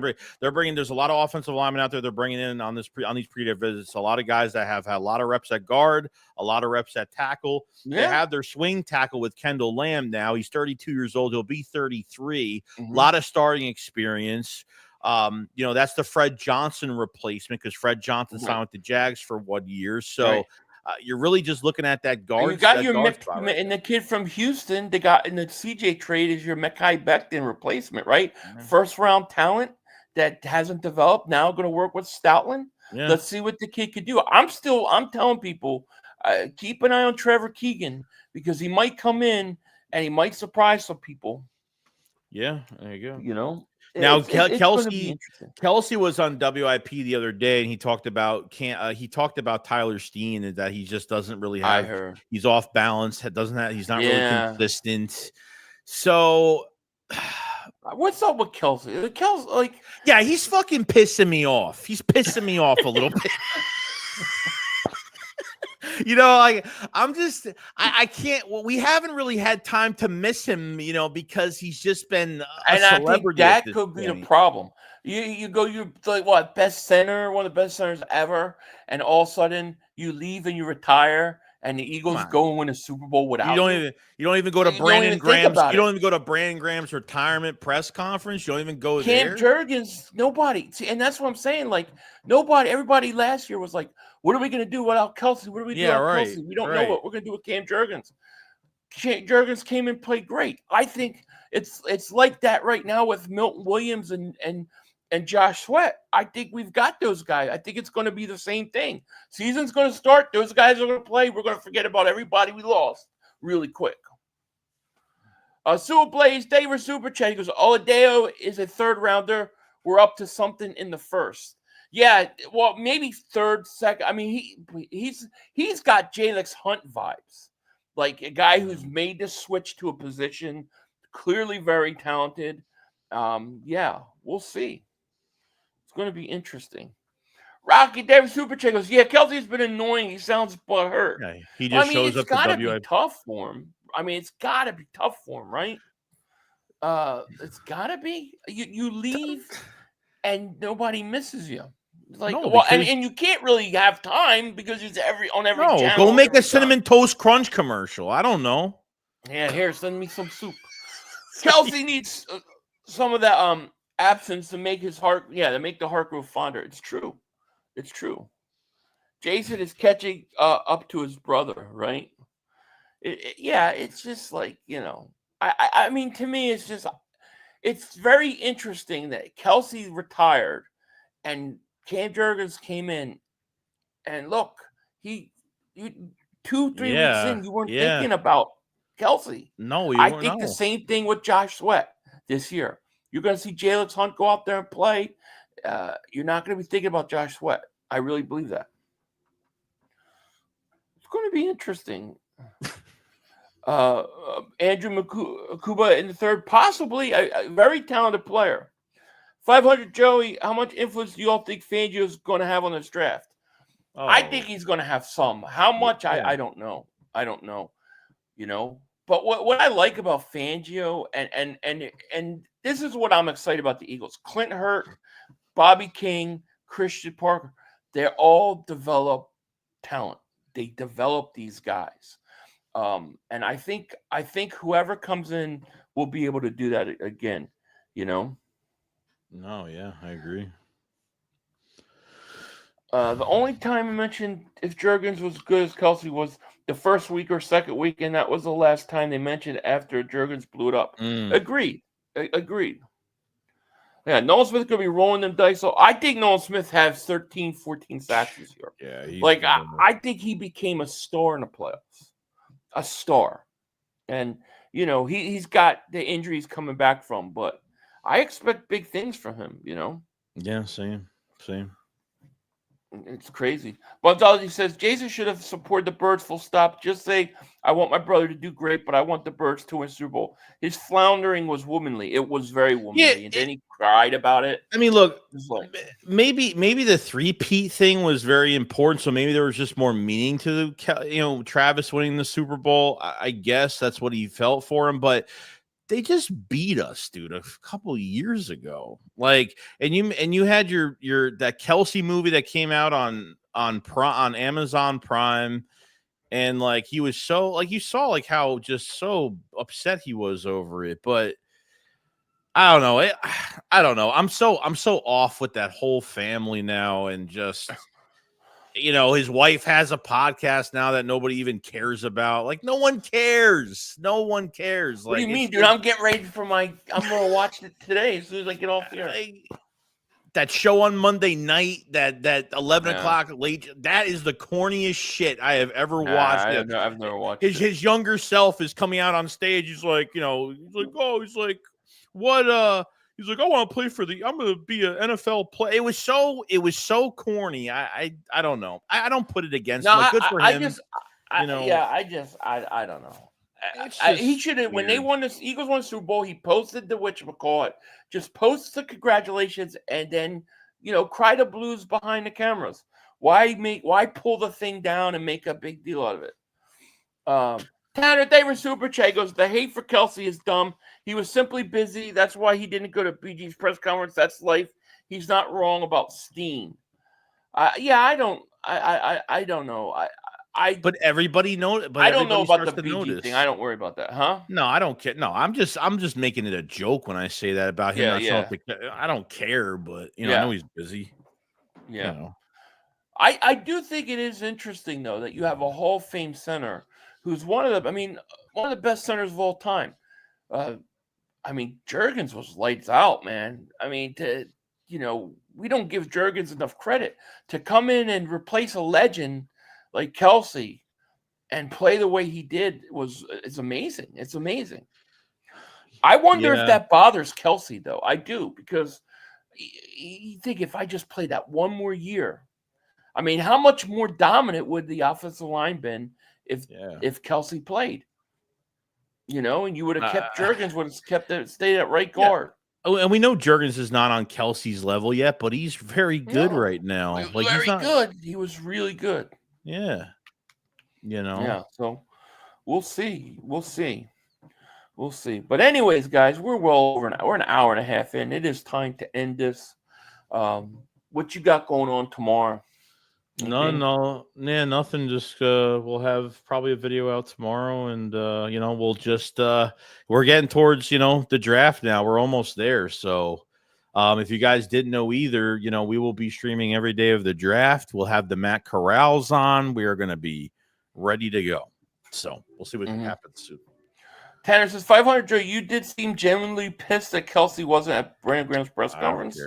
bringing. There's a lot of offensive linemen out there. They're bringing in on these pre-draft visits. A lot of guys that have had a lot of reps at guard, a lot of reps at tackle. Yeah. They have their swing tackle with Kendall Lamb now. He's 32 years old. He'll be 33. A lot of starting experience. That's the Fred Johnson replacement because Fred Johnson signed with the Jags for 1 year. So. You're really just looking at that guard. You got your and the kid from Houston. They got in the CJ trade is your Mekhi Becton replacement, right? First round talent that hasn't developed. Now going to work with Stoutland. Yeah. Let's see what the kid could do. I'm telling people, keep an eye on Trevor Keegan because he might come in and he might surprise some people. Yeah, there you go. Now, Kelsey was on WIP the other day, and he talked about Tyler Steen and that he just doesn't really have. He's off balance. He's not really consistent. So, what's up with Kelsey? He's fucking pissing me off. He's pissing me off a little bit. I can't. Well, we haven't really had time to miss him, because he's just been a celebrity. I think that could be the problem. You're like best center, one of the best centers ever, and all of a sudden you leave and you retire, and the Eagles go and win a Super Bowl without you. You don't even go to Brandon Graham's. You don't even go to Brandon Graham's retirement press conference. You don't even go there. Cam Jurgens, nobody. See, and that's what I'm saying. Like nobody. Everybody last year was like, "What are we going to do without Kelsey? What do we do without Kelsey? We don't know what we're going to do with Cam Jurgens." Jurgens came and played great. I think it's like that right now with Milton Williams and Josh Sweat. I think we've got those guys. I think it's going to be the same thing. Season's going to start. Those guys are going to play. We're going to forget about everybody we lost really quick. Sewer Blaze, David Super Chat. He goes, Oladeo is a third rounder. We're up to something in the first. Yeah, well, maybe third, second. I mean, he's got Jalex Hunt vibes. Like a guy who's made the switch to a position, clearly very talented. We'll see. It's going to be interesting. Rocky David Super Chat goes, Kelsey's been annoying. He sounds butthurt. Yeah, he just shows up to WIP. It's tough for him. I mean, it's got to be tough for him, right? It's got to be. You leave and nobody misses you. Like, and you can't really have time because he's on every channel. Go make a Cinnamon Toast Crunch commercial. I don't know. Yeah, here, send me some soup. Kelsey needs some of that absence to make his heart, to make the heart grow fonder. It's true. It's true. Jason is catching up to his brother, right? It's just like, I mean, to me, it's very interesting that Kelsey retired and Cam Jurgens came in, and look, 2-3 weeks in, you weren't thinking about Kelsey. No, I think the same thing with Josh Sweat this year. You're going to see Jalex Hunt go out there and play. You're not going to be thinking about Josh Sweat. I really believe that. It's going to be interesting. Andrew Makuba in the third, possibly a very talented player. 500 Joey, how much influence do you all think Fangio is going to have on this draft? I think he's going to have some. How much? I don't know. I don't know. But what I like about Fangio and this is what I'm excited about the Eagles. Clint Hurt, Bobby King, Christian Parker, they're all developed talent. They develop these guys. And I think whoever comes in will be able to do that again, No, yeah, I agree. The only time I mentioned if Jurgens was good as Kelsey was the first week or second week, and that was the last time they mentioned after Jurgens blew it up. Agreed. Yeah, Nolan Smith could be rolling them dice. So I think Nolan Smith has 13, 14 sacks this year. Yeah, I think he became a star in the playoffs. a star, and you know he's got the injuries coming back from, but I expect big things from him. You know. Yeah, same. It's crazy. But he says Jason should have supported the Birds full stop. Just say, I want my brother to do great, but I want the Birds to win Super Bowl. His floundering was womanly. It was very womanly. And then he cried about it. I mean, look, Like, maybe the 3-peat thing was very important. So maybe there was just more meaning to Travis winning the Super Bowl. I guess that's what he felt for him. But they just beat us, dude, a couple years ago. Like, and you had your that Kelsey movie that came out on Amazon Prime, and like he was so, like, you saw like how just so upset he was over it. But I don't know. I don't know. I'm so off with that whole family now, and just his wife has a podcast now that nobody even cares about. Like, no one cares. No one cares. what Like, do you mean, dude? I'm getting ready for I'm going to watch it today as soon as I get off here. That show on Monday night, that 11 o'clock late, that is the corniest shit I have ever watched. I've never watched it. His younger self is coming out on stage. He's like, what, he's like, I want to play I'm going to be an NFL player. It was so corny. I don't know. I don't put it against him. Like, good for him. I don't know. He should have, when the Eagles won the Super Bowl, he posted the whatchamacallit, just posts the congratulations, and then, cry the blues behind the cameras. Why pull the thing down and make a big deal out of it? Tanner, they were super chat. Goes, the hate for Kelsey is dumb. He was simply busy. That's why he didn't go to BG's press conference. That's life. He's not wrong about Steen. I don't know. But everybody knows. I don't know about the BG thing. I don't worry about that, huh? No, I don't care. No, I'm just making it a joke when I say that about him. I don't care, but I know he's busy. Yeah. I do think it is interesting though that you have a Hall of Fame center who's one of the best centers of all time. Juergens was lights out, man. We don't give Juergens enough credit to come in and replace a legend like Kelsey and play the way he did. It's amazing. It's amazing. I wonder if that bothers Kelsey, though. I do, because you think if I just play that one more year, how much more dominant would the offensive line been if Kelsey played? And you would have kept Juergens, would have stayed at right guard. Oh, and we know Juergens is not on Kelsey's level yet, but he's very good right now. Like, he's good. He was really good. Yeah. Yeah, so we'll see. But anyways, guys, we're well over we're an hour and a half in. It is time to end this. What you got going on tomorrow? Nothing. Just we'll have probably a video out tomorrow, and we'll just we're getting towards the draft now. We're almost there. So if you guys didn't know either, we will be streaming every day of the draft. We'll have the Matt Corrals on. We are going to be ready to go. So we'll see what happens soon. Tanner says 500 Joe, you did seem genuinely pissed that Kelsey wasn't at Brandon Graham's press conference.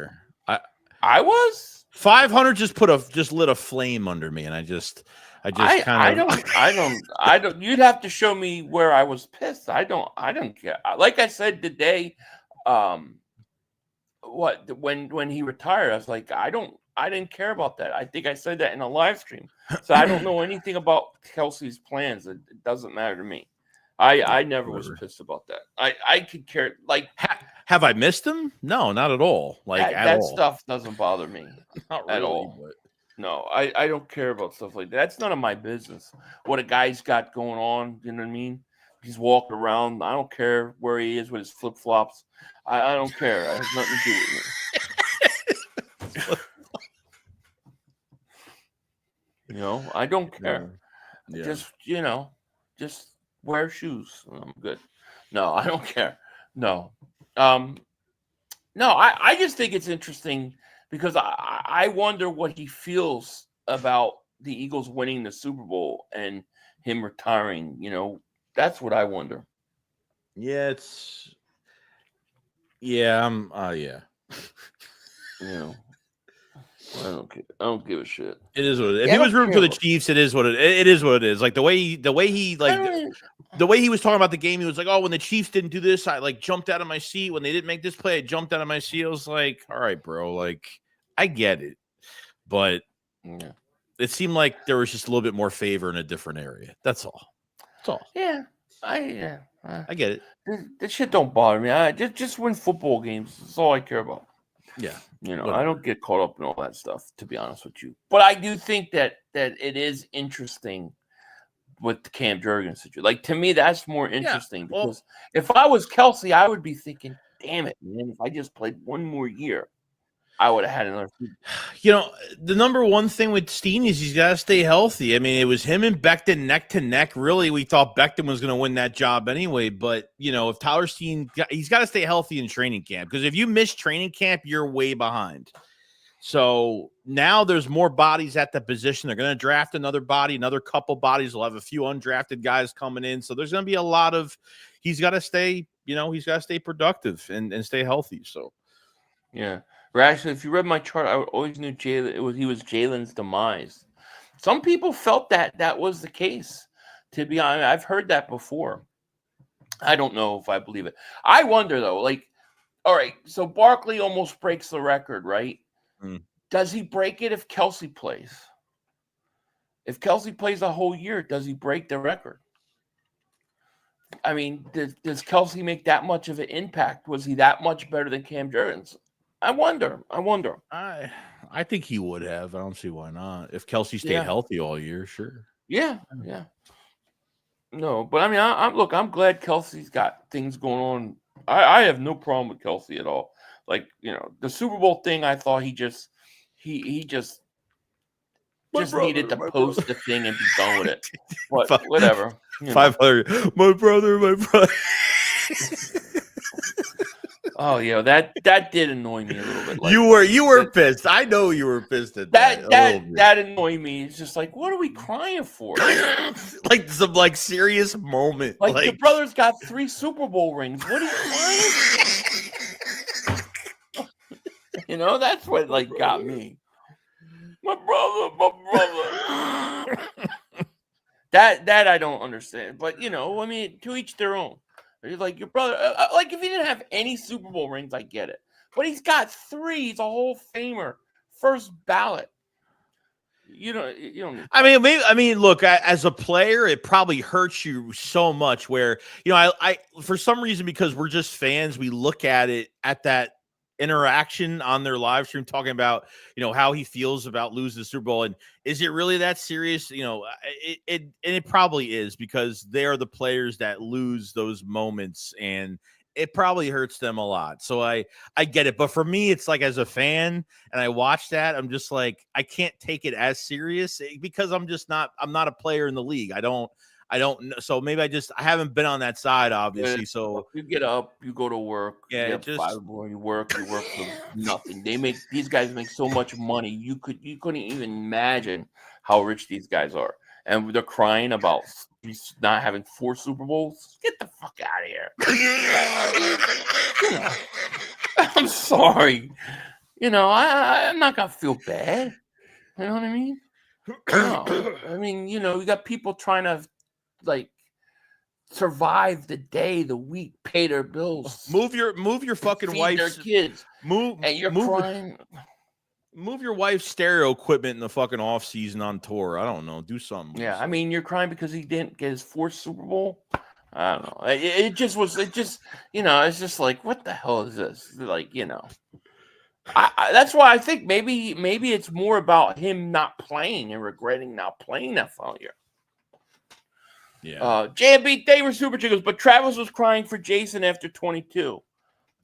I was. 500 just lit a flame under me, and I don't. You'd have to show me where I was pissed. I don't care. Like I said today, when he retired, I was like, I didn't care about that. I think I said that in a live stream. So I don't know anything about Kelsey's plans. It doesn't matter to me. I never was pissed about that. I could care. Like, have I missed him? No, not at all. Like, that stuff doesn't bother me. Not really, at all. But... No, I don't care about stuff like that. That's none of my business. What a guy's got going on, you know what I mean? He's walking around. I don't care where he is with his flip flops. I don't care. It has nothing to do with me. I don't care. Yeah. Just wear shoes. I'm good. No, I don't care. No. I just think it's interesting because I wonder what he feels about the Eagles winning the Super Bowl and him retiring. That's what I wonder. Yeah, I don't give a shit. It is what it is. If Yeah, he I was don't rooting care for the about- Chiefs, it is what it is. What it is. Like the way he the way he was talking about the game, he was like, "Oh, when the Chiefs didn't do this, I like jumped out of my seat. When they didn't make this play, I jumped out of my seat." I was like, "All right, bro. Like, I get it, but Yeah. it seemed like there was just a little bit more favor in a different area. That's all. That's all. Yeah, I get it. this shit don't bother me. I just win football games. That's all I care about. Yeah, You know, I whatever. don't get caught up in all that stuff, to be honest with you. But I do think that it is interesting with the Cam Jurgens situation. Like, to me, that's more interesting well- because if I was Kelsey, I would be thinking, damn it, man, if I just played one more year, I would have had another season. You know, the number one thing with Steen is he's got to stay healthy. I mean, it was him and Becton neck to neck. Really, we thought Becton was going to win that job anyway. But, you know, if Tyler Steen, he's got to stay healthy in training camp because if you miss training camp, you're way behind. So now there's more bodies at the position. They're going to draft another body, another couple bodies. We'll have a few undrafted guys coming in. So there's going to be a lot of – he's got to stay – you know, he's got to stay productive and stay healthy. So, Yeah. Actually, if you read my chart, I always knew Jalen. He was Jalen's demise. Some people felt that was the case. To be honest, I've heard that before. I don't know if I believe it. I wonder though. Like, all right, so Barkley almost breaks the record, right? Does he break it if Kelsey plays? If Kelsey plays a whole year, does he break the record? I mean, does Kelsey make that much of an impact? Was he that much better than Cam Jurgens? I wonder. I think he would have. I don't see why not. If Kelsey stayed healthy all year, sure. Yeah. No, but I mean, I'm glad Kelsey's got things going on. I have no problem with Kelsey at all. Like, you know, the Super Bowl thing, I thought he just needed to post the thing and be done with it. But whatever. 500. My brother. Oh yeah, that did annoy me a little bit. Like, you were pissed. I know you were pissed at that. That annoyed me. It's just like, what are we crying for? Like some like serious moment. Like your brother's got 3 Super Bowl rings. What are you crying for? You know, that's what like got me. My brother. That I don't understand. But you know, I mean, to each their own. Like your brother, like if he didn't have any Super Bowl rings, I get it. But he's got 3. He's a Hall of Famer, first ballot. You don't. I mean, look, as a player, it probably hurts you so much. Where you know, I for some reason because we're just fans, we look at it at that interaction on their live stream talking about, you know, how he feels about losing the Super Bowl. And is it really that serious? You know, it probably is because they are the players that lose those moments and it probably hurts them a lot. So I get it. But for me, it's like as a fan and I watch that, I'm just like, I can't take it as serious because I'm not a player in the league. I don't know. So maybe I haven't been on that side, obviously. So you get up, you go to work. Yeah, you work for nothing. These guys make so much money. You couldn't even imagine how rich these guys are. And they're crying about not having 4 Super Bowls. Get the fuck out of here. I'm sorry. You know, I'm not gonna feel bad. You know what I mean? No. I mean, you know, you got people trying to like survive the day, the week, pay their bills, move your fucking wife's their kids, and you're crying. Move your wife's stereo equipment in the fucking off season on tour. I don't know. Do something. Yeah, I mean, you're crying because he didn't get his 4th Super Bowl. I don't know. It just, you know, it's just like, what the hell is this? Like, you know, that's why I think maybe it's more about him not playing and regretting not playing that final year. Yeah. JB, they were super chicos, but Travis was crying for Jason after 22.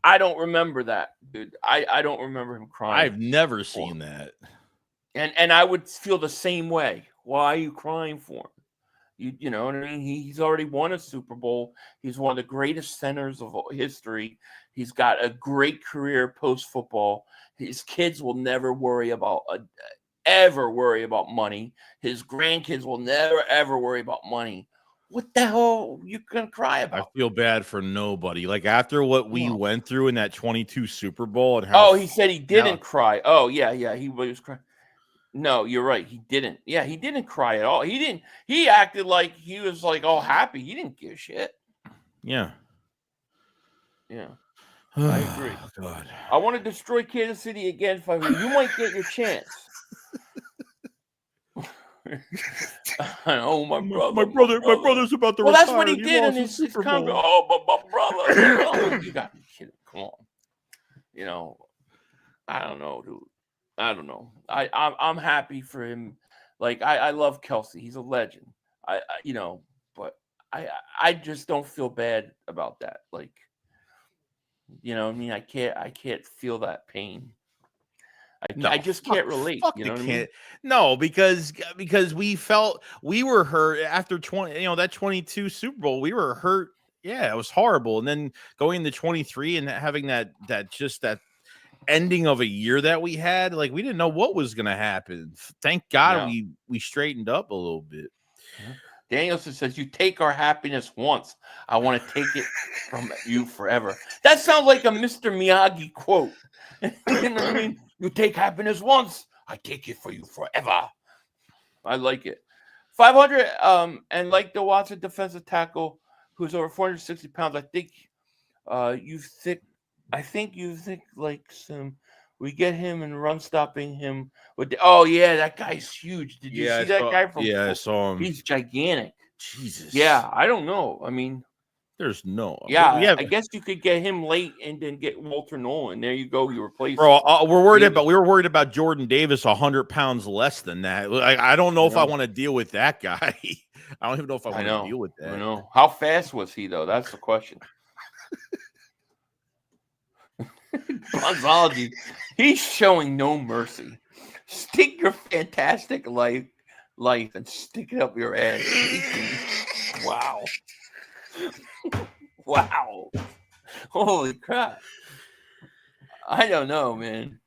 I don't remember that, dude. I don't remember him crying. I've never seen that. And I would feel the same way. Why are you crying for him? You know what I mean? He's already won a Super Bowl. He's one of the greatest centers of history. He's got a great career post-football. His kids will never ever worry about money. His grandkids will never, ever worry about money. what the hell you gonna cry I about? feel bad for nobody. Like after what we went through in that 22 Super Bowl and how he said he didn't cry. Oh, yeah, he was crying. No, you're right. He didn't. Yeah, he didn't cry at all. He didn't. He acted like he was like all happy. He didn't give a shit. Yeah. Yeah. I agree. God. I want to destroy Kansas City again. If you might get your chance. Oh, my brother's about to retire. Well, that's what he did in his comment. Oh, but my brother. You got me kidding. Come on. You know, I don't know, dude. I don't know. I'm happy for him. Like I love Kelsey. He's a legend. But I just don't feel bad about that. Like, you know what I mean? I can't feel that pain. I just can't relate. You know what I mean? No, because we were hurt after 20. That 22 Super Bowl, we were hurt. Yeah, it was horrible. And then going to 23 and having that ending of a year that we had, like we didn't know what was going to happen. Thank God we straightened up a little bit. Danielson says, "You take our happiness once. I want to take it from you forever." That sounds like a Mr. Miyagi quote. You know what I mean? You take happiness once, I take it for you forever. I like it. 500 and like the Watson defensive tackle who's over 460 pounds. I think you think like some. We get him and run stopping him with that guy's huge. Did you see that guy from? Yeah, I saw him. He's gigantic. Jesus. Yeah, I don't know. I mean, there's no. Yeah, I guess you could get him late and then get Walter Nolan. There you go. You replace. Bro, we were worried about Jordan Davis 100 pounds less than that. I don't know if I want to deal with that guy. I don't even know if I want to deal with that. I know. How fast was he though? That's the question. Bonzology, he's showing no mercy. Stick your fantastic life and stick it up your ass. Wow. Wow. Holy crap. I don't know, man.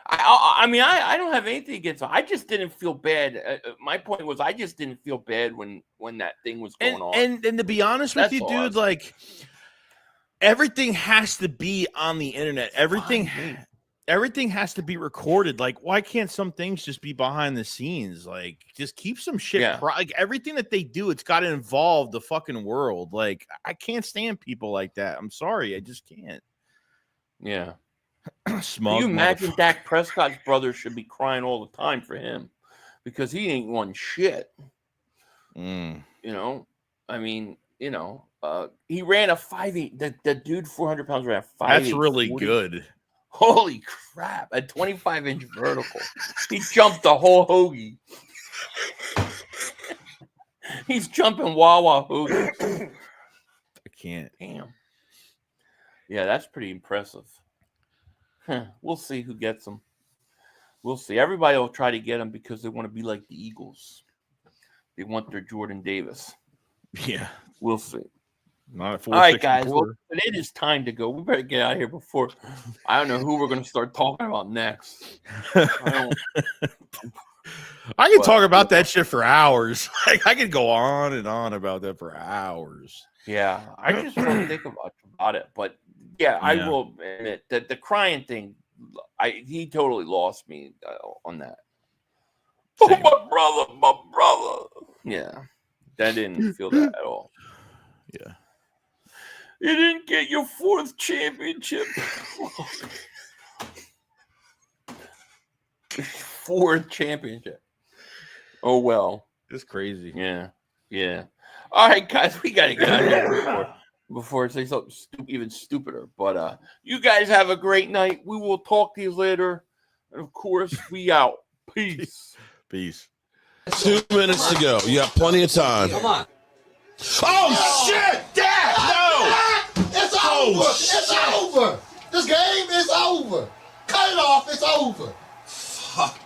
I mean, I don't have anything against him. I just didn't feel bad. My point was I just didn't feel bad when that thing was going on. And to be honest with you, dude, like everything has to be on the internet. Everything has to be recorded. Like, why can't some things just be behind the scenes? Like, just keep some shit. Like everything that they do, it's got to involve the fucking world. Like, I can't stand people like that. I'm sorry, I just can't. Yeah. Smug. Can you imagine Dak Prescott's brother should be crying all the time for him because he ain't won shit. You know, I mean, you know, he ran a 5.8. The dude 400 pounds ran a 5.8. That's really 40. Good. Holy crap! A 25-inch vertical. He jumped the whole hoagie. He's jumping Wawa hoagie. I can't. Damn. Yeah, that's pretty impressive. We'll see who gets him. We'll see. Everybody will try to get him because they want to be like the Eagles. They want their Jordan Davis. Yeah. We'll see. Not all right, guys. Well, it is time to go. We better get out of here before I don't know who we're going to start talking about next. I can talk about that shit for hours. Like, I could go on and on about that for hours. Yeah, I just don't think about it, but I will admit that the crying thing, he totally lost me on that. Same. Oh, my brother. Yeah, that didn't feel that at all. Yeah. You didn't get your 4th championship. 4th championship. Oh, well. It's crazy. Yeah. All right, guys, we got to get out of here before I say something even stupider. But you guys have a great night. We will talk to you later. And, of course, we out. Peace. Peace. 2 minutes to go. You got plenty of time. Come on. Oh, shit! Dad, no! It's over! It's over! This game is over! Cut it off! It's over! Fuck.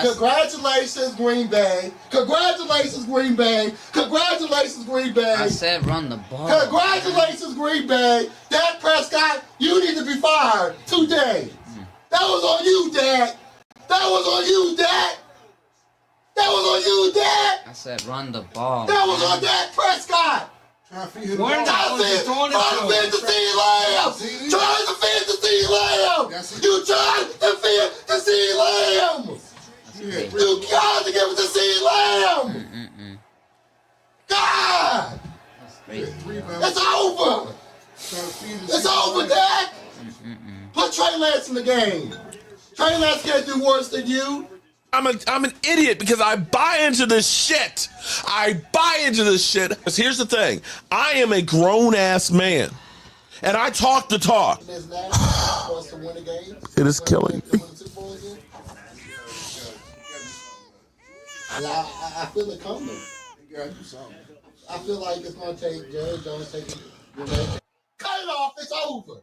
Congratulations, Green Bay! Congratulations, Green Bay! Congratulations, Green Bay! I said run the ball. Congratulations, Green Bay! Dak Prescott, you need to be fired today! That was on you, Dad! That was on you, Dad! That was on you, Dak. I said run the ball. That was on Dak Prescott. Trying to feed him the Trying ball. to defend the CeeDee Lamb. Trying to defend the CeeDee Lamb. You tried to defend the CeeDee Lamb. You got to give it to CeeDee Lamb. God. It's over. It's over, Dak. Put Trey Lance in the game. Trey Lance can't do worse than you. I'm an idiot because I buy into this shit. I buy into this shit. Because here's the thing. I am a grown-ass man. And I talk the talk. It is killing me. I feel it coming. I feel like it's going to take Jerry Jones taking. Cut it off. It's over.